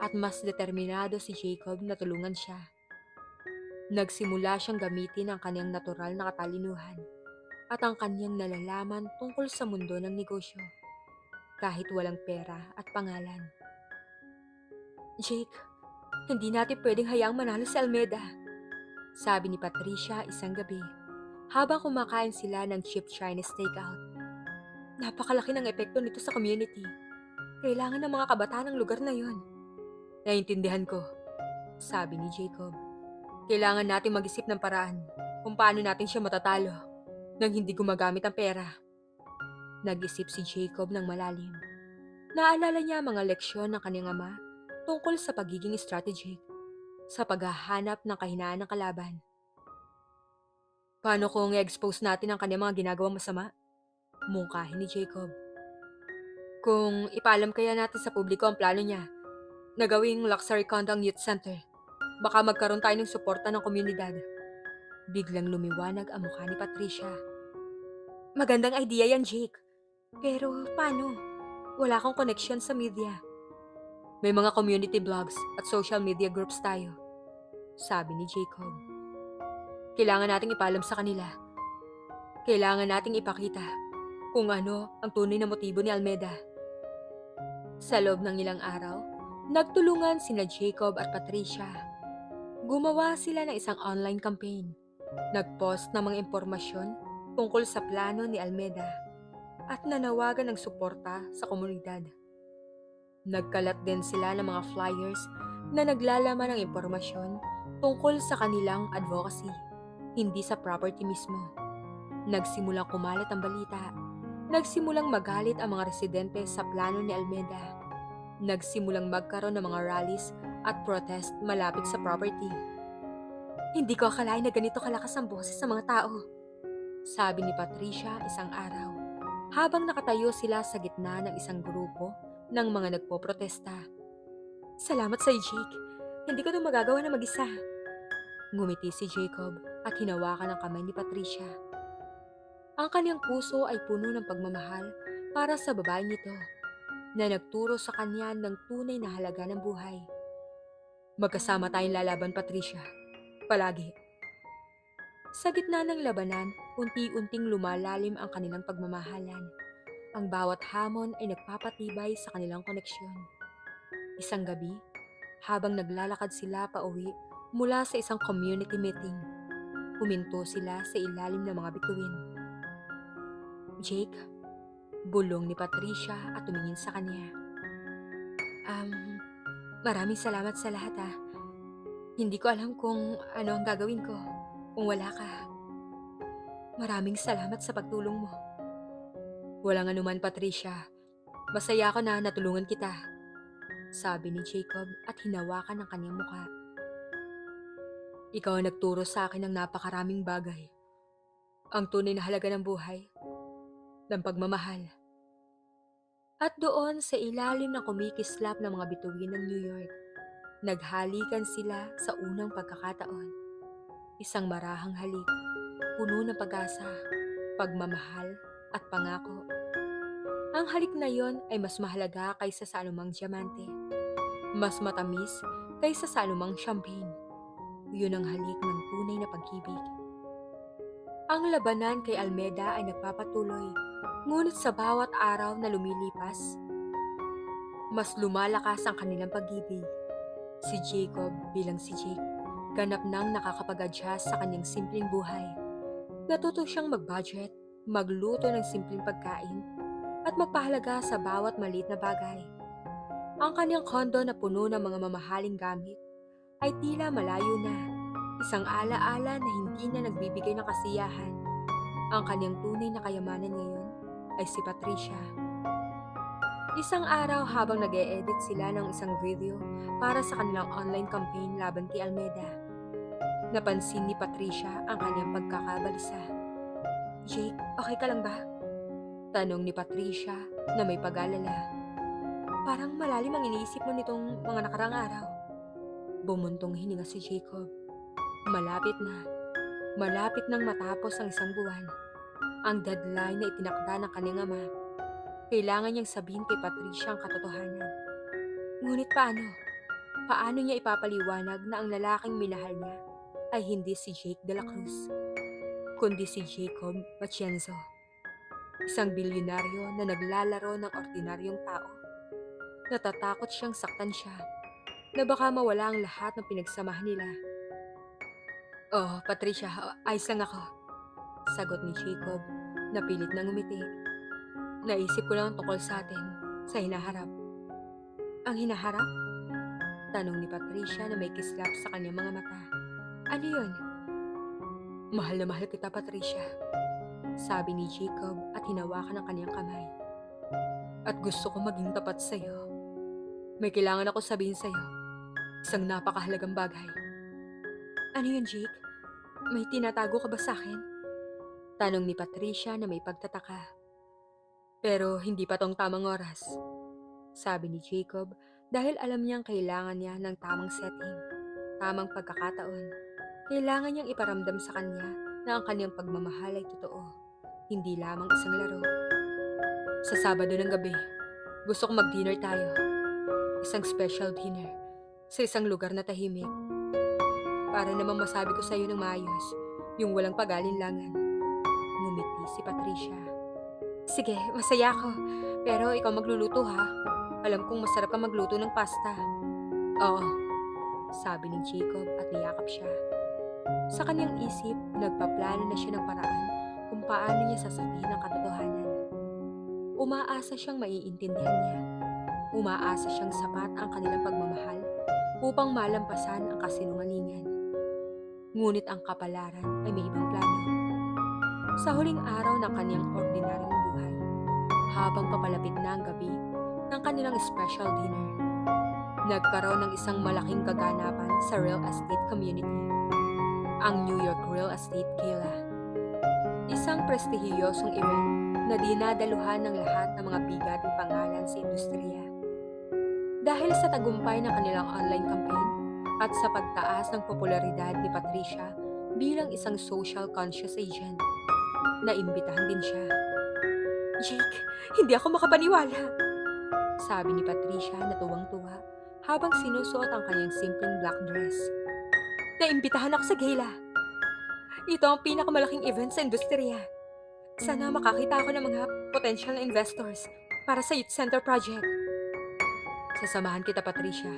at mas determinado si Jacob na tulungan siya. Nagsimula siyang gamitin ang kanyang natural na katalinuhan at ang kanyang nalalaman tungkol sa mundo ng negosyo, kahit walang pera at pangalan. Jake, hindi natin pwedeng hayaang manalo si Almeida, sabi ni Patricia isang gabi, habang kumakain sila ng cheap Chinese takeout. Napakalaki ng epekto nito sa community. Kailangan ng mga kabataan ng lugar na yon. Naiintindihan ko, sabi ni Jacob. Kailangan natin mag-isip ng paraan kung paano natin siya matatalo nang hindi gumagamit ang pera. Nag-isip si Jacob ng malalim. Naalala niya ang mga leksyon ng kanyang ama tungkol sa pagiging strategic, sa paghahanap ng kahinaan ng kalaban. Paano kung i-expose natin ang kanyang mga ginagawang masama? Mungkahin ni Jacob. Kung ipaalam kaya natin sa publiko ang plano niya na gawing luxury condo ang youth center, baka magkaroon tayo ng suporta ng komunidad. Biglang lumiwanag ang mukha ni Patricia. Magandang idea yan, Jake. Pero paano? Wala akong connection sa media. May mga community blogs at social media groups tayo, sabi ni Jacob. Kailangan nating ipaalam sa kanila. Kailangan nating ipakita kung ano ang tunay na motibo ni Almeida. Sa loob ng ilang araw, nagtulungan sina Jacob at Patricia. Gumawa sila ng isang online campaign. Nagpost ng mga impormasyon tungkol sa plano ni Almeida at nanawagan ng suporta sa komunidad. Nagkalat din sila ng mga flyers na naglalaman ng impormasyon tungkol sa kanilang advocacy, hindi sa property mismo. Nagsimulang kumalat ang balita. Nagsimulang magalit ang mga residente sa plano ni Almeida. Nagsimulang magkaroon ng mga rallies at protest malapit sa property. Hindi ko akalain na ganito kalakas ang boses sa mga tao, sabi ni Patricia isang araw, habang nakatayo sila sa gitna ng isang grupo ng mga nagpoprotesta. Salamat sa Jake. Hindi ko ito magagawa na mag-isa. Ngumiti si Jacob at hinawakan ang kamay ni Patricia. Ang kanyang puso ay puno ng pagmamahal para sa babaeng ito na nagturo sa kanya ng tunay na halaga ng buhay. Magkasama tayong lalaban, Patricia. Palagi. Sa gitna ng labanan, unti-unting lumalalim ang kanilang pagmamahalan. Ang bawat hamon ay nagpapatibay sa kanilang koneksyon. Isang gabi, habang naglalakad sila pauwi mula sa isang community meeting, Huminto sila sa ilalim ng mga bituin. Jake, bulong ni Patricia at tumingin sa kanya. Um, Maraming salamat sa lahat ah. Hindi ko alam kung ano ang gagawin ko kung wala ka. Maraming salamat sa pagtulong mo. Walang anuman, Patricia. Masaya ako na natulungan kita, sabi ni Jacob at hinawakan ang kanyang mukha. Ikaw ang nagturo sa akin ng napakaraming bagay. Ang tunay na halaga ng buhay, ng pagmamahal. At doon sa ilalim ng kumikislap ng mga bituin ng New York, naghalikan sila sa unang pagkakataon. Isang marahang halik, puno ng pag-asa, pagmamahal at pangako. Ang halik na yon ay mas mahalaga kaysa sa anumang diamante. Mas matamis kaysa sa anumang champagne. Yun ang halik ng tunay na pag-ibig. Ang labanan kay Almeda ay nagpapatuloy, ngunit sa bawat araw na lumilipas, mas lumalakas ang kanilang pag-ibig. Si Jacob bilang si Jake, ganap nang nakakapag-adjust sa kanyang simpleng buhay. Natuto siyang mag-budget, magluto ng simpleng pagkain, at magpahalaga sa bawat maliit na bagay. Ang kanyang kondo na puno ng mga mamahaling gamit ay tila malayo na, isang alaala na hindi na nagbibigay ng kasiyahan. Ang kanyang tunay na kayamanan ngayon ay si Patricia. Isang araw habang nag-e-edit sila ng isang video para sa kanilang online campaign laban kay Almeda, napansin ni Patricia ang kanyang pagkakabalisa. Jake, okay ka lang ba? Tanong ni Patricia na may pag-alala. Parang malalim ang iniisip mo nitong mga nakarang araw. Bumuntong hininga si Jacob. Malapit na. Malapit nang matapos ang isang buwan. Ang deadline na itinakda ng kanyang ama. Kailangan niyang sabihin kay Patricia ang katotohanan. Ngunit paano? Paano niya ipapaliwanag na ang lalaking minahal niya ay hindi si Jake de la Cruz, kundi si Jacob Matienzo? Isang bilyonaryo na naglalaro ng ordinaryong tao. Natatakot siyang saktan siya, na baka mawala ang lahat ng pinagsamahan nila. Oh, Patricia, ayos lang ako, sagot ni Jacob, na pilit na ngumiti. Naisip ko lang tungkol sa atin, sa hinaharap. Ang hinaharap? Tanong ni Patricia na may kislap sa kanyang mga mata. Ano yun? Mahal na mahal kita, Patricia, sabi ni Jacob at hinawakan ang kanyang kamay. At gusto ko maging tapat sa iyo. May kailangan ako sabihin sa iyo. Isang napakahalagang bagay. Ano yun, Jake? May tinatago ka ba sa akin? Tanong ni Patricia na may pagtataka. Pero hindi pa tong tamang oras, sabi ni Jacob dahil alam niyang kailangan niya ng tamang setting, tamang pagkakataon. Kailangan niyang iparamdam sa kanya na ang kanyang pagmamahal ay totoo. Hindi lamang isang laro. Sa Sabado ng gabi, gusto kong mag-dinner tayo. Isang special dinner sa isang lugar na tahimik. Para namang masabi ko sa iyo ng maayos, yung walang pag-alinlangan. Ngumiti si Patricia. Sige, masaya ako. Pero ikaw magluluto ha. Alam kong masarap ka magluto ng pasta. Oo, sabi ni Jacob at niyakap siya. Sa kanyang isip, nagpaplano na siya ng paraan kung paano niya sasabihin ang katotohanan. Umaasa siyang maiintindihan niya. Umaasa siyang sapat ang kanilang pagmamahal upang malampasan ang kasinungalingan. Ngunit ang kapalaran ay may ibang plano. Sa huling araw ng kanyang ordinaryong buhay, habang papalapit na ang gabi ng kanilang special dinner, nagkaroon ng isang malaking kaganapan sa real estate community, ang New York Real Estate Gala. Isang prestihiyosong event na dinadaluhan ng lahat ng mga bigating pangalan sa industriya. Dahil sa tagumpay ng kanilang online campaign at sa pagtaas ng popularidad ni Patricia bilang isang social conscious agent, naimbitahan din siya. Jake, hindi ako makapaniwala, sabi ni Patricia na tuwang-tuwa habang sinusuot ang kanyang simpleng black dress. Naimbitahan ako sa gala. Ito ang pinakamalaking event sa industriya. Sana makakita ako ng mga potential investors para sa youth center project. Sasamahan kita, Patricia,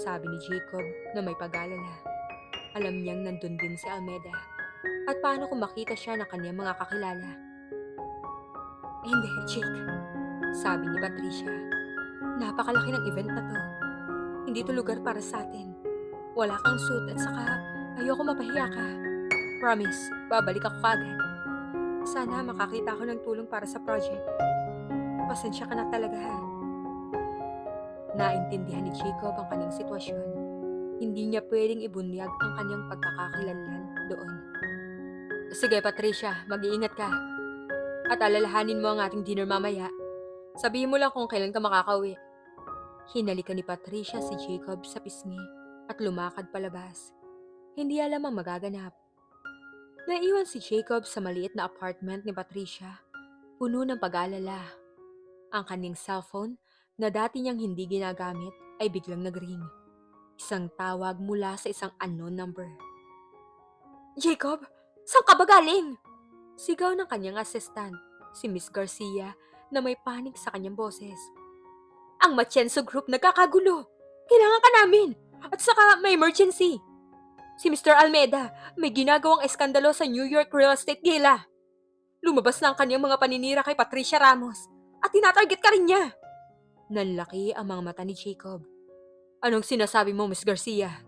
sabi ni Jacob na may pag-alala. Alam niyang nandun din si Almeda At paano kung makita siya ng kanyang mga kakilala? Hindi, Jake, sabi ni Patricia. Napakalaki ng event na to. Hindi to lugar para sa atin. Wala kang suit at saka ayoko mapahiya ka. Promise, babalik ako kagad. Sana makakita ako ng tulong para sa project. Pasensya ka na talaga ha. Naintindihan ni Jacob ang kanyang sitwasyon. Hindi niya pwedeng ibunyag ang kanyang pagkakakilanlan doon. Sige Patricia, mag-iingat ka. At alalahanin mo ang ating dinner mamaya. Sabihin mo lang kung kailan ka makakauwi. Hinalikan ni Patricia si Jacob sa pisngi at lumakad palabas. Hindi alam ang magaganap. Naiwan si Jacob sa maliit na apartment ni Patricia, puno ng pag-aalala. Ang kanyang cellphone na dati niyang hindi ginagamit ay biglang nag-ring. Isang tawag mula sa isang unknown number. Jacob, saan ka ba galing? Sigaw ng kanyang assistant, si Miss Garcia, na may panik sa kanyang boses. Ang Matienzo Group nagkakagulo. Kailangan ka namin. At saka may emergency. Si Mr. Almeida may ginagawang eskandalo sa New York real estate gala. Lumabas na ang kanyang mga paninira kay Patricia Ramos at tinatarget ka rin niya. Nanlaki ang mga mata ni Jacob. Anong sinasabi mo, Miss Garcia?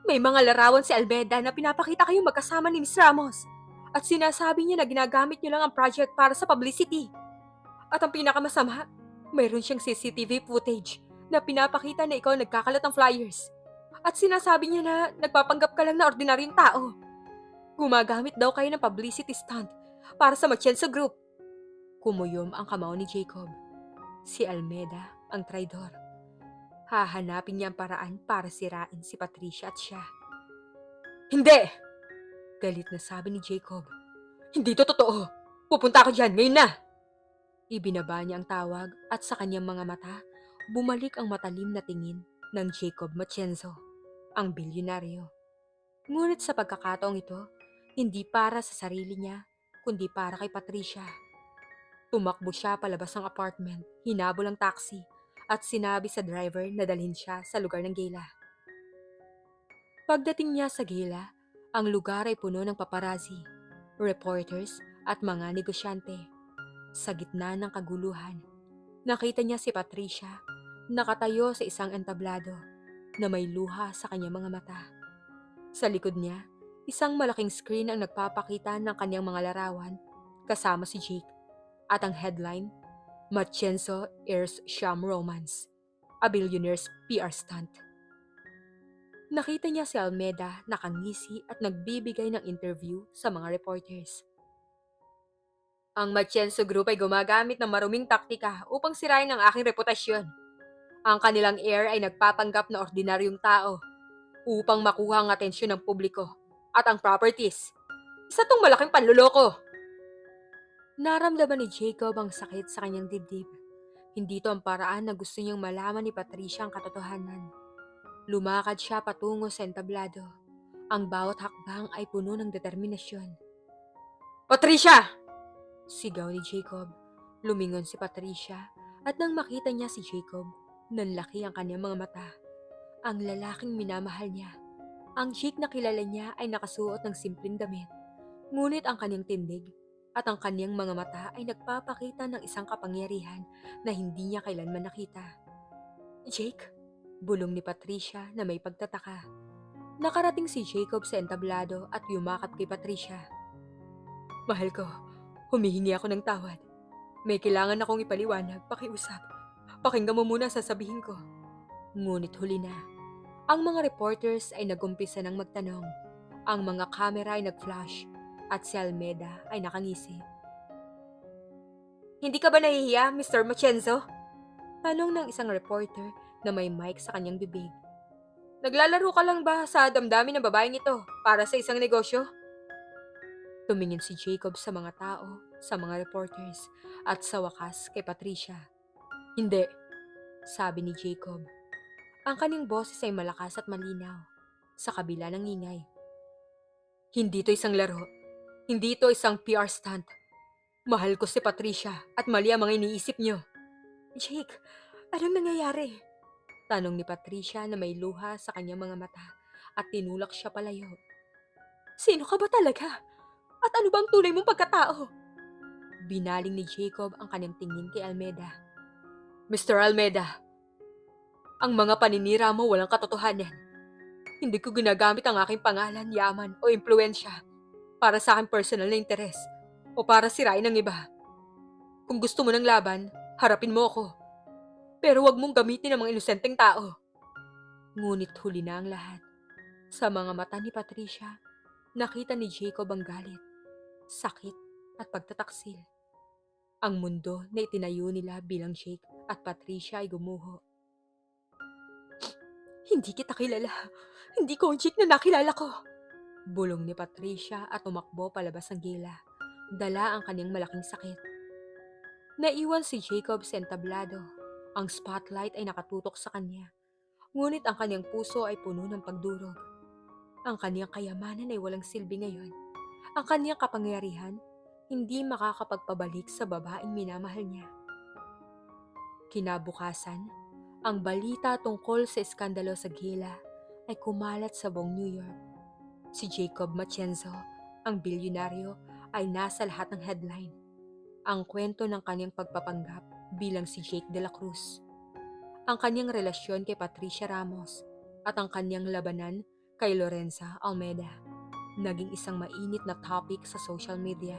May mga larawan si Almeida na pinapakita kayong magkasama ni Miss Ramos at sinasabi niya na ginagamit niyo lang ang project para sa publicity. At ang pinakamasama, mayroon siyang CCTV footage na pinapakita na ikaw nagkakalat ng flyers. At sinasabi niya na nagpapanggap ka lang na ordinaryong tao. Gumagamit daw kayo ng publicity stunt para sa Matienzo Group. Kumuyom ang kamao ni Jacob. Si Almeida ang traidor. Hahanapin niya ang paraan para sirain si Patricia at siya. Hindi! Galit na sabi ni Jacob. Hindi to totoo. Pupunta ako dyan, ngayon na! Ibinaba niya ang tawag at sa kanyang mga mata, bumalik ang matalim na tingin ng Jacob Matienzo, ang bilyonaryo. Ngunit sa pagkakataong ito, hindi para sa sarili niya, kundi para kay Patricia. Tumakbo siya palabas ng apartment, hinabol ang taxi, at sinabi sa driver na dalhin siya sa lugar ng gala. Pagdating niya sa gala, ang lugar ay puno ng paparazzi, reporters at mga negosyante. Sa gitna ng kaguluhan, nakita niya si Patricia nakatayo sa isang entablado na may luha sa kanyang mga mata. Sa likod niya, isang malaking screen ang nagpapakita ng kanyang mga larawan kasama si Jake at ang headline, Matienzo Airs Sham Romance, a billionaire's PR stunt. Nakita niya si Almeida nakangisi at nagbibigay ng interview sa mga reporters. Ang Matienzo Group ay gumagamit ng maruming taktika upang sirain ang aking reputasyon. Ang kanilang heir ay nagpapanggap na ordinaryong tao upang makuha ang atensyon ng publiko at ang properties. Isa tong malaking panluloko. Naramdaman ni Jacob ang sakit sa kanyang dibdib. Hindi ito ang paraan na gusto niyang malaman ni Patricia ang katotohanan. Lumakad siya patungo sa entablado. Ang bawat hakbang ay puno ng determinasyon. Patricia! Sigaw ni Jacob. Lumingon si Patricia at nang makita niya si Jacob, nanlaki ang kanyang mga mata. Ang lalaking minamahal niya. Ang Jake na kilala niya ay nakasuot ng simpleng damit. Ngunit ang kanyang tindig at ang kanyang mga mata ay nagpapakita ng isang kapangyarihan na hindi niya kailanman nakita. Jake? Bulong ni Patricia na may pagtataka. Nakarating si Jacob sa entablado at yumakap kay Patricia. Mahal ko, humihingi ako ng tawad. May kailangan akong ipaliwanag, pakiusap. Pakinggan mo muna sasabihin ko. Ngunit huli na. Ang mga reporters ay nagumpisa ng magtanong. Ang mga kamera ay nag-flash at si Almeida ay nakangisi. Hindi ka ba nahihiya, Mr. Matienzo? Tanong ng isang reporter na may mic sa kanyang bibig. Naglalaro ka lang ba sa damdamin ng babaeng ito para sa isang negosyo? Tumingin si Jacob sa mga tao, sa mga reporters, at sa wakas kay Patricia. Hindi, sabi ni Jacob. Ang kanyang boses ay malakas at malinaw, sa kabila ng ingay. Hindi to isang laro. Hindi to isang PR stunt. Mahal ko si Patricia at mali ang mga iniisip niyo. Jake, anong nangyayari? Tanong ni Patricia na may luha sa kanyang mga mata at tinulak siya palayo. Sino ka ba talaga? At ano bang tunay mong pagkatao? Binaling ni Jacob ang kanyang tingin kay Almeda. Mr. Almeda, ang mga paninira mo walang katotohanan. Hindi ko ginagamit ang aking pangalan, yaman o impluensya para sa aking personal na interes o para sirain ng iba. Kung gusto mo ng laban, harapin mo ako. Pero wag mong gamitin ang mga inosenteng tao. Ngunit huli na ang lahat. Sa mga mata ni Patricia, nakita ni Jacob ang galit, sakit at pagtataksil. Ang mundo na itinayo nila bilang Jake at Patricia ay gumuho. Hindi kita kilala. Hindi ko ang Jake na nakilala ko. Bulong ni Patricia at tumakbo palabas ng gila. Dala ang kanyang malaking sakit. Naiwan si Jacob sa entablado. Ang spotlight ay nakatutok sa kanya. Ngunit ang kanyang puso ay puno ng pagdurog. Ang kanyang kayamanan ay walang silbi ngayon. Ang kanyang kapangyarihan hindi makakapagpabalik sa babaeng minamahal niya. Kinabukasan, ang balita tungkol sa iskandalo sa gila ay kumalat sa buong New York. Si Jacob Matienzo, ang bilyonaryo, ay nasa lahat ng headline. Ang kwento ng kanyang pagpapanggap bilang si Jake de la Cruz, ang kanyang relasyon kay Patricia Ramos, at ang kanyang labanan kay Lorenza Almeda, naging isang mainit na topic sa social media.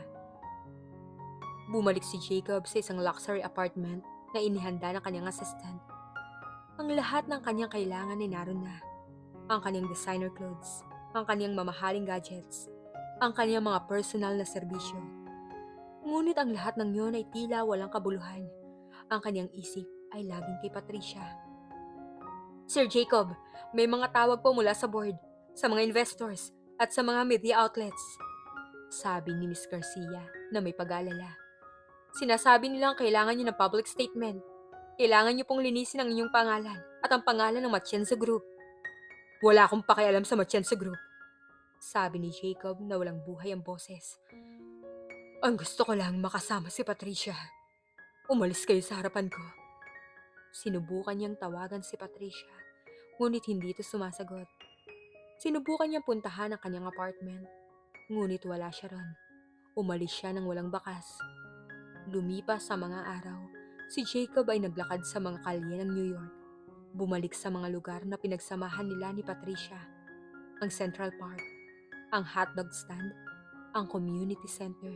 Bumalik si Jacob sa isang luxury apartment na inihanda ng kanyang assistant. Ang lahat ng kanyang kailangan ay naroon na. Ang kanyang designer clothes, ang kanyang mamahaling gadgets, ang kanyang mga personal na serbisyo. Ngunit ang lahat ng yon ay tila walang kabuluhan. Ang kanyang isip ay laging kay Patricia. Sir Jacob, may mga tawag po mula sa board, sa mga investors, at sa mga media outlets. Sabi ni Miss Garcia na may pag-alala. Sinasabi nilang kailangan niyo ng public statement. Kailangan niyo pong linisin ang inyong pangalan at ang pangalan ng Matienzo Group. Wala akong pakialam sa Matienzo Group. Sabi ni Jacob na walang buhay ang boses. Ang gusto ko lang makasama si Patricia. Umalis kayo sa harapan ko. Sinubukan niyang tawagan si Patricia, ngunit hindi ito sumasagot. Sinubukan niyang puntahan ang kanyang apartment, ngunit wala siya ron. Umalis siya ng walang bakas. Lumipas sa mga araw, si Jacob ay naglakad sa mga kalye ng New York. Bumalik sa mga lugar na pinagsamahan nila ni Patricia. Ang Central Park, ang hotdog stand, ang community center.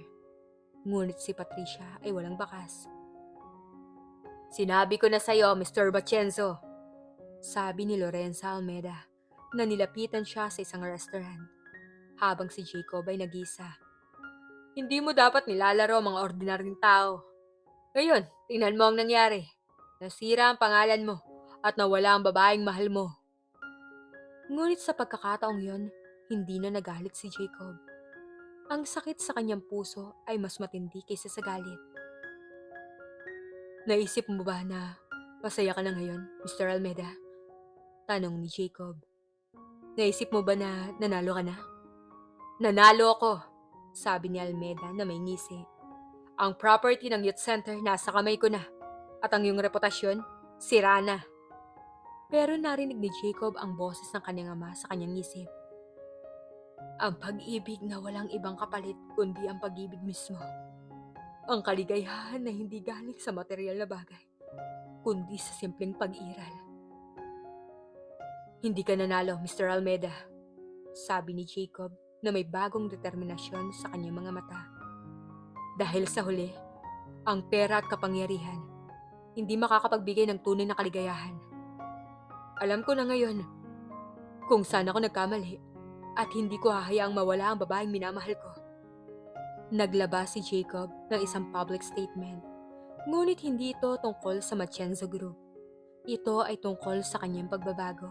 Ngunit si Patricia ay walang bakas. Sinabi ko na sa'yo, Mr. Matienzo, sabi ni Lorenza Almeda na nilapitan siya sa isang restaurant habang si Jacob ay nag-isa. Hindi mo dapat nilalaro ang mga ordinaryong tao. Ngayon, tingnan mo ang nangyari. Nasira ang pangalan mo at nawala ang babaeng mahal mo. Ngunit sa pagkakataong yon, hindi na nagalit si Jacob. Ang sakit sa kanyang puso ay mas matindi kaysa sa galit. Naisip mo ba na masaya ka na ngayon, Mr. Almeda? Tanong ni Jacob. Naisip mo ba na nanalo ka na? Nanalo ako, sabi ni Almeda na may ngisi. Ang property ng youth center nasa kamay ko na at ang iyong reputasyon, sira na. Pero narinig ni Jacob ang boses ng kanyang ama sa kanyang isip. Ang pag-ibig na walang ibang kapalit kundi ang pag-ibig mismo. Ang kaligayahan na hindi galing sa material na bagay, kundi sa simpleng pag-iral. Hindi ka nanalo, Mr. Almeda, sabi ni Jacob na may bagong determinasyon sa kanyang mga mata. Dahil sa huli, ang pera at kapangyarihan hindi makakapagbigay ng tunay na kaligayahan. Alam ko na ngayon kung saan ako nagkamali at hindi ko hahayaang mawala ang babaeng minamahal ko. Naglabas si Jacob ng isang public statement, ngunit hindi ito tungkol sa Matienzo Group. Ito ay tungkol sa kanyang pagbabago,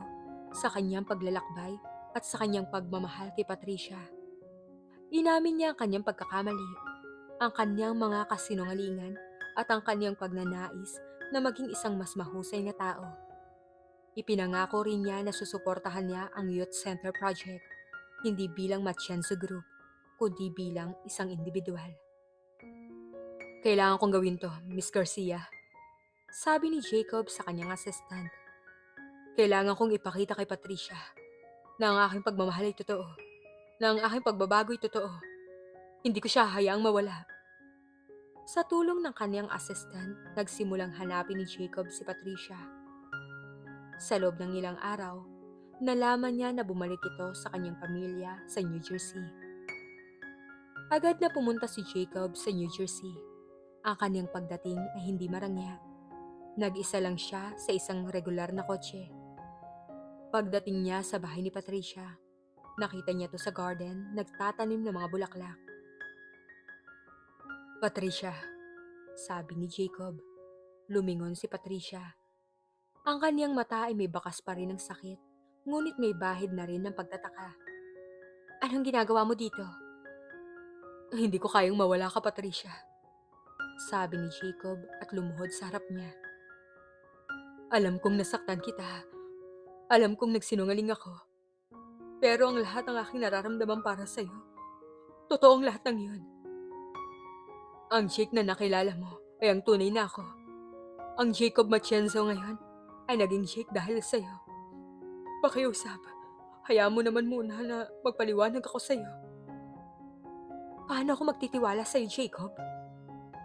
sa kanyang paglalakbay at sa kanyang pagmamahal kay Patricia. Inamin niya ang kanyang pagkakamali, ang kanyang mga kasinungalingan at ang kanyang pagnanais na maging isang mas mahusay na tao. Ipinangako rin niya na susuportahan niya ang Youth Center Project, hindi bilang Matienzo Group, kundi bilang isang individual. Kailangan kong gawin to, Miss Garcia, sabi ni Jacob sa kanyang assistant. Kailangan kong ipakita kay Patricia na ang aking pagmamahal ay totoo. na ang aking pagbabago'y totoo. Hindi ko siya hayaang mawala. Sa tulong ng kanyang assistant, nagsimulang hanapin ni Jacob si Patricia. Sa loob ng ilang araw, nalaman niya na bumalik ito sa kanyang pamilya sa New Jersey. Agad na pumunta si Jacob sa New Jersey. Ang kanyang pagdating ay hindi marangya. Nag-isa lang siya sa isang regular na kotse. Pagdating niya sa bahay ni Patricia, nakita niya to sa garden, nagtatanim ng mga bulaklak. Patricia, sabi ni Jacob. Lumingon si Patricia. Ang kanyang mata ay may bakas pa rin ng sakit, ngunit may bahid na rin ng pagtataka. Anong ginagawa mo dito? Hindi ko kayang mawala ka, Patricia, sabi ni Jacob at lumuhod sa harap niya. Alam kong nasaktan kita. Alam kong nagsinungaling ako. Pero ang lahat ng aking nararamdaman para sa'yo, totoong lahat ng yun. Ang Jake na nakilala mo ay ang tunay na ako. Ang Jacob Matienzo ngayon ay naging Jake dahil sa'yo. Pakiusap, hayaan mo naman muna na magpaliwanag ako sa'yo. Paano ako magtitiwala sa'yo, Jacob?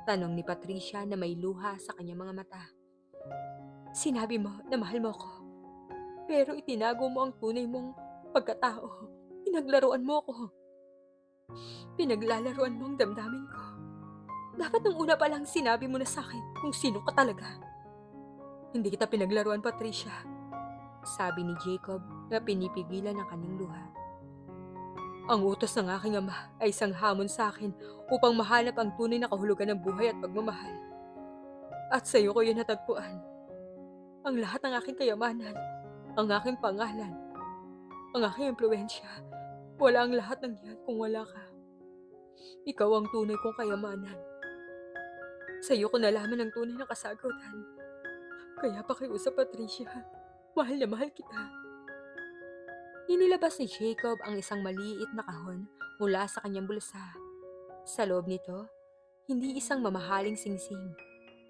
Tanong ni Patricia na may luha sa kanyang mga mata. Sinabi mo na mahal mo ako, pero itinago mo ang tunay mong pagkatao. Pinaglaruan mo ako. Pinaglalaruan mo ang damdamin ko. Dapat nung una pa lang sinabi mo na sa akin kung sino ka talaga. Hindi kita pinaglaruan, Patricia, sabi ni Jacob na pinipigilan ang kanyang luha. Ang utos ng aking ama ay isang hamon sa akin upang mahanap ang tunay na kahulugan ng buhay at pagmamahal. At sa iyo ko yun natagpuan. Ang lahat ng aking kayamanan, ang aking pangalan, ang aking impluwensya, wala ang lahat ng yan kung wala ka. Ikaw ang tunay kong kayamanan. Sa iyo ko nalaman ang tunay na kasagutan. Kaya pakiusap, Patricia. Mahal na mahal kita. Inilabas ni Jacob ang isang maliit na kahon mula sa kanyang bulsa. Sa loob nito, hindi isang mamahaling singsing,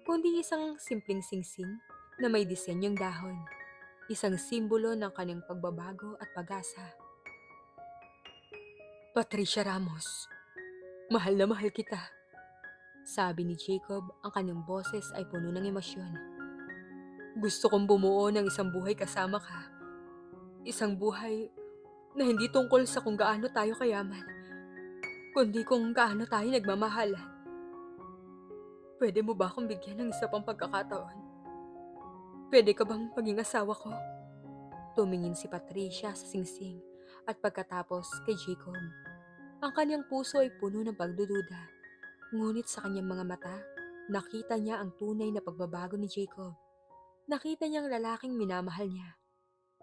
kundi isang simpleng singsing na may disenyong dahon. Isang simbolo ng kanyang pagbabago at pag-asa. Patricia Ramos, mahal na mahal kita, sabi ni Jacob. Ang kanyang boses ay puno ng emosyon. Gusto kong bumuo ng isang buhay kasama ka. Isang buhay na hindi tungkol sa kung gaano tayo kayaman, kundi kung gaano tayo nagmamahalan. Pwede mo ba akong bigyan ng isa pang pagkakataon? Pwede ka bang maging asawa ko? Tumingin si Patricia sa singsing at pagkatapos kay Jacob. Ang kanyang puso ay puno ng pagdududa. Ngunit sa kanyang mga mata, nakita niya ang tunay na pagbabago ni Jacob. Nakita niya ang lalaking minamahal niya.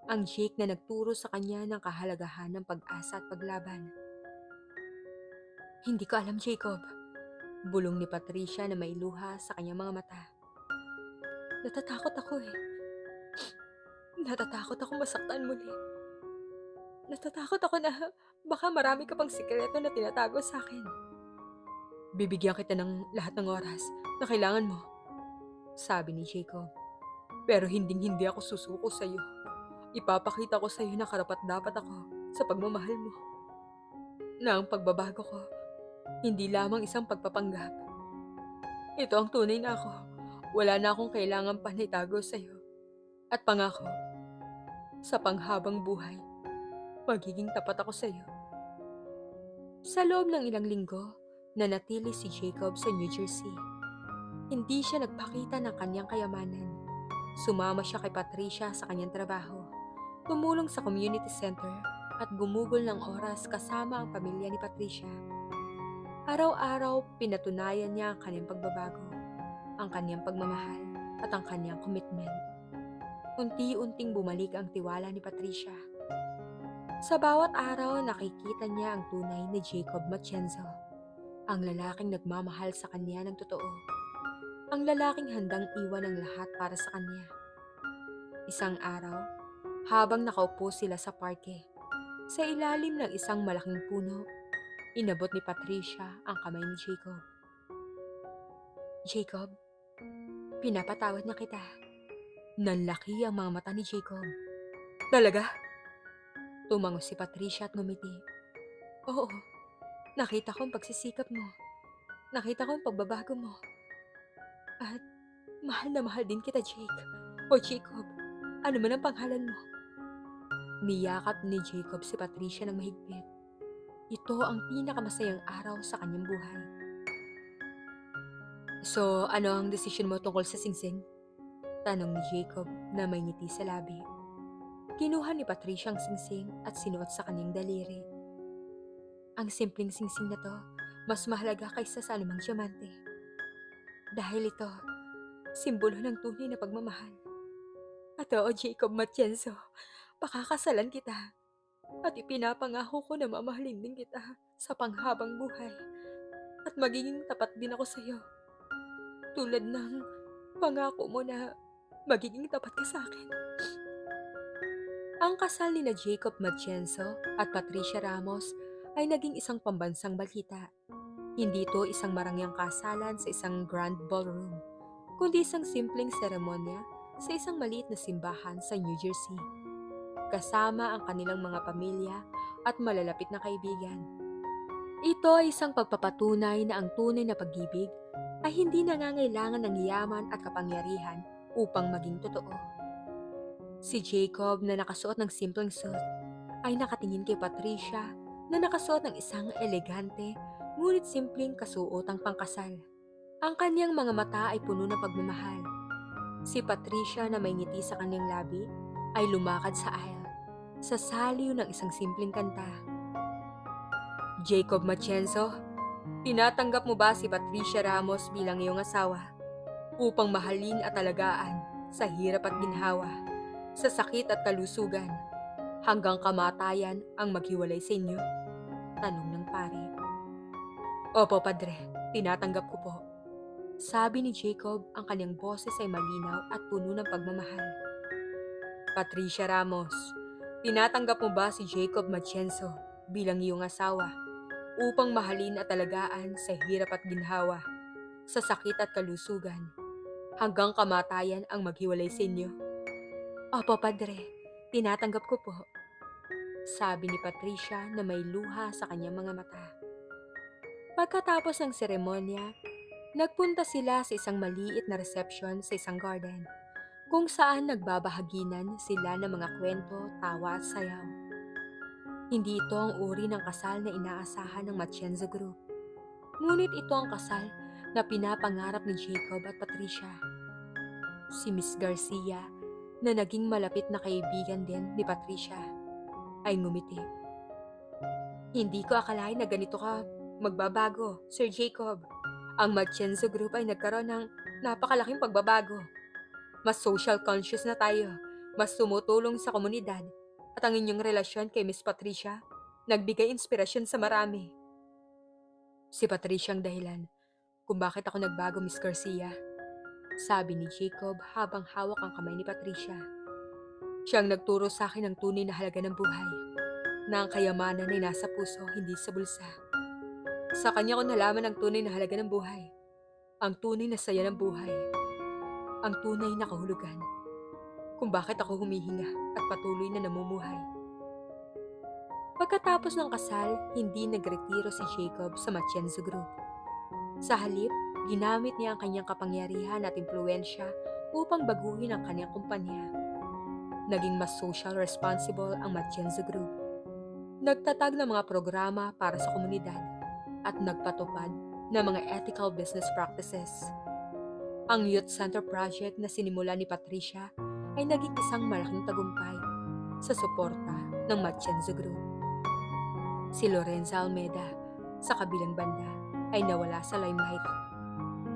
Ang Jake na nagturo sa kanya ng kahalagahan ng pag-asa at paglaban. Hindi ko alam, Jacob. Bulong ni Patricia na may luha sa kanyang mga mata. Natatakot ako eh. Natatakot ako masaktan muli. Natatakot ako na baka marami ka pang sikreto na tinatago sa akin. Bibigyan kita ng lahat ng oras na kailangan mo, sabi ni Jacob. Pero hinding-hindi ako susuko sa iyo. Ipapakita ko sa iyo na karapat-dapat ako sa pagmamahal mo. Na ang pagbabago ko, hindi lamang isang pagpapanggap. Ito ang tunay na ako. Wala na akong kailangan pa na itago sa iyo. At pangako, sa panghabang buhay, magiging tapat ako sa iyo. Sa loob ng ilang linggo, nanatili si Jacob sa New Jersey. Hindi siya nagpakita ng kanyang kayamanan. Sumama siya kay Patricia sa kanyang trabaho. Tumulong sa community center at gumugol ng oras kasama ang pamilya ni Patricia. Araw-araw pinatunayan niya ang kanyang pagbabago, ang kanyang pagmamahal at ang kanyang commitment. Unti-unting bumalik ang tiwala ni Patricia. Sa bawat araw nakikita niya ang tunay ni Jacob Matienzo, ang lalaking nagmamahal sa kanya ng totoo, ang lalaking handang iwan ang lahat para sa kanya. Isang araw, habang nakaupo sila sa parke, sa ilalim ng isang malaking puno, inabot ni Patricia ang kamay ni Jacob. Jacob, pinapatawad na kita. Nanlaki ang mga mata ni Jacob. Talaga? Tumango si Patricia at ngumiti. Oo, nakita ko ang pagsisikap mo. Nakita ko ang pagbabago mo. At mahal na mahal din kita, Jake. O Jacob, ano man ang pangalan mo. Niyakap ni Jacob si Patricia ng mahigpit. Ito ang pinakamasayang araw sa kanyang buhay. So, ano ang desisyon mo tungkol sa singsing? Tanong ni Jacob na may ngiti sa labi. Kinuha ni Patricia ang singsing at sinuot sa kanyang daliri. Ang simpleng singsing na to, mas mahalaga kaysa sa anumang diamante. Dahil ito, simbolo ng tunay na pagmamahal. At oo, Jacob Matienzo, pakakasalan kita. At ipinapangako ko na mamahalin din kita sa panghabang buhay. At magiging tapat din ako sa iyo. Tulad ng pangako mo na magiging tapat ka sa akin. Ang kasal ni na Jacob Matienzo at Patricia Ramos ay naging isang pambansang balita. Hindi ito isang marangyang kasalan sa isang grand ballroom, kundi isang simpleng seremonya sa isang maliit na simbahan sa New Jersey. Kasama ang kanilang mga pamilya at malalapit na kaibigan. Ito ay isang pagpapatunay na ang tunay na pag-ibig ay hindi nangangailangan ng yaman at kapangyarihan upang maging totoo. Si Jacob na nakasuot ng simpleng suit ay nakatingin kay Patricia na nakasuot ng isang elegante ngunit simpleng kasuotang pangkasal. Ang kanyang mga mata ay puno ng pagmamahal. Si Patricia na may ngiti sa kanyang labi ay lumakad sa aisle sa saliw ng isang simpleng kanta. Jacob Matienzo, tinatanggap mo ba si Patricia Ramos bilang iyong asawa upang mahalin at alagaan sa hirap at ginhawa, sa sakit at kalusugan, hanggang kamatayan ang maghiwalay sa inyo? Tanong ng pare. Opo, padre, tinatanggap ko po. Sabi ni Jacob, ang kanyang boses ay malinaw at puno ng pagmamahal. Patricia Ramos, tinatanggap mo ba si Jacob Matienzo bilang iyong asawa upang mahalin at alagaan sa hirap at ginhawa, sa sakit at kalusugan, hanggang kamatayan ang maghiwalay sa inyo? Opo, padre, tinatanggap ko po. Sabi ni Patricia na may luha sa kanyang mga mata. Pagkatapos ng seremonya, nagpunta sila sa isang maliit na reception sa isang garden, kung saan nagbabahaginan sila ng mga kwento, tawa at sayaw. Hindi ito ang uri ng kasal na inaasahan ng Matienzo Group. Ngunit ito ang kasal na pinapangarap ni Jacob at Patricia. Si Miss Garcia, na naging malapit na kaibigan din ni Patricia, ay ngumiti. Hindi ko akalain na ganito ka magbabago, Sir Jacob. Ang Matienzo Group ay nagkaroon ng napakalaking pagbabago. Mas social conscious na tayo, mas tumutulong sa komunidad, at ang inyong relasyon kay Miss Patricia nagbigay inspirasyon sa marami. Si Patricia ang dahilan kung bakit ako nagbago, Miss Garcia. Sabi ni Jacob habang hawak ang kamay ni Patricia. Siyang nagturo sa akin ng tunay na halaga ng buhay, na ang kayamanan ay nasa puso, hindi sa bulsa. Sa kanya ko nalaman ang tunay na halaga ng buhay, ang tunay na saya ng buhay, ang tunay na kahulugan, kung bakit ako humihinga at patuloy na namumuhay. Pagkatapos ng kasal, hindi nagretiro si Jacob sa Matienzo Group. Sa halip, ginamit niya ang kanyang kapangyarihan at impluensya upang baguhin ang kanyang kumpanya. Naging mas social responsible ang Matienzo Group. Nagtatag ng mga programa para sa komunidad at nagpatupad ng mga ethical business practices. Ang Youth Center Project na sinimula ni Patricia ay naging isang malaking tagumpay sa suporta ng Matienzo Group. Si Lorenza Almeida, sa kabilang banda, ay nawala sa limelight.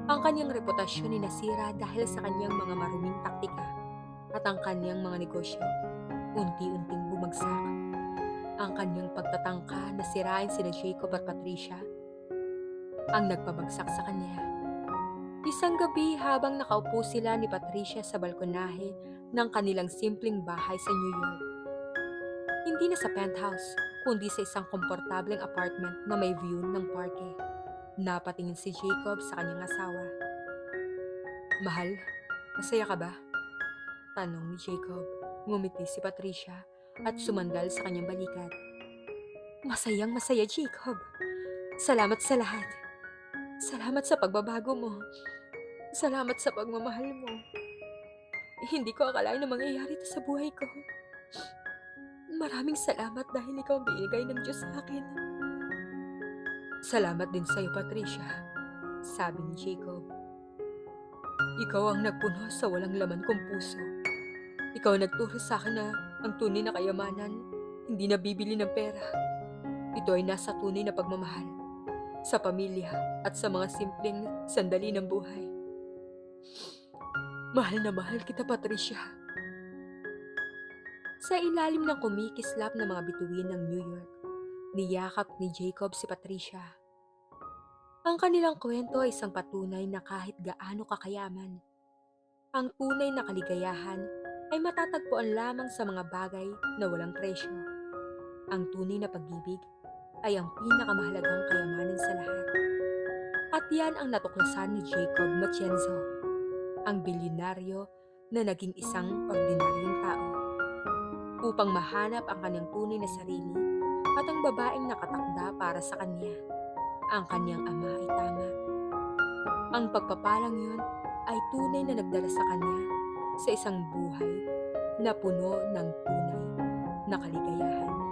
Ang kanyang reputasyon ay nasira dahil sa kanyang mga maruming taktika at ang kanyang mga negosyo unti-unting bumagsak. Ang kanyang pagtatangka na sirain sina Jacob at Patricia ang nagpabagsak sa kanya. Isang gabi habang nakaupo sila ni Patricia sa balkonahe ng kanilang simpleng bahay sa New York. Hindi na sa penthouse, kundi sa isang komportableng apartment na may view ng parke. Napatingin si Jacob sa kanyang asawa. Mahal, masaya ka ba? Tanong ni Jacob. Ngumiti si Patricia at sumandal sa kanyang balikat. Masayang masaya, Jacob. Salamat sa lahat. Salamat sa pagbabago mo. Salamat sa pagmamahal mo. Hindi ko akalain na mangyayari ito sa buhay ko. Maraming salamat dahil ikaw ang binigay ng Diyos sa akin. Salamat din sa'yo, Patricia, sabi ni Jacob. Ikaw ang nagpuno sa walang laman kong puso. Ikaw ang nagturo sa akin na ang tunay na kayamanan hindi nabibili ng pera. Ito ay nasa tunay na pagmamahal sa pamilya at sa mga simpleng sandali ng buhay. Mahal na mahal kita, Patricia. Sa ilalim ng kumikislap na mga bituin ng New York, niyakap ni Jacob si Patricia. Ang kanilang kwento ay isang patunay na kahit gaano kakayaman, ang tunay na kaligayahan ay matatagpuan lamang sa mga bagay na walang presyo. Ang tunay na pag-ibig ay ang pinakamahalagang kayamanan sa lahat. At yan ang natuklasan ni Jacob Matienzo, ang bilyonaryo na naging isang ordinaryong tao, upang mahanap ang kanyang tunay na sarili at ang babaeng nakatakda para sa kanya. Ang kanyang ama ay tama. Ang pagpapalang yun ay tunay na nagdala sa kanya sa isang buhay na puno ng tunay na kaligayahan.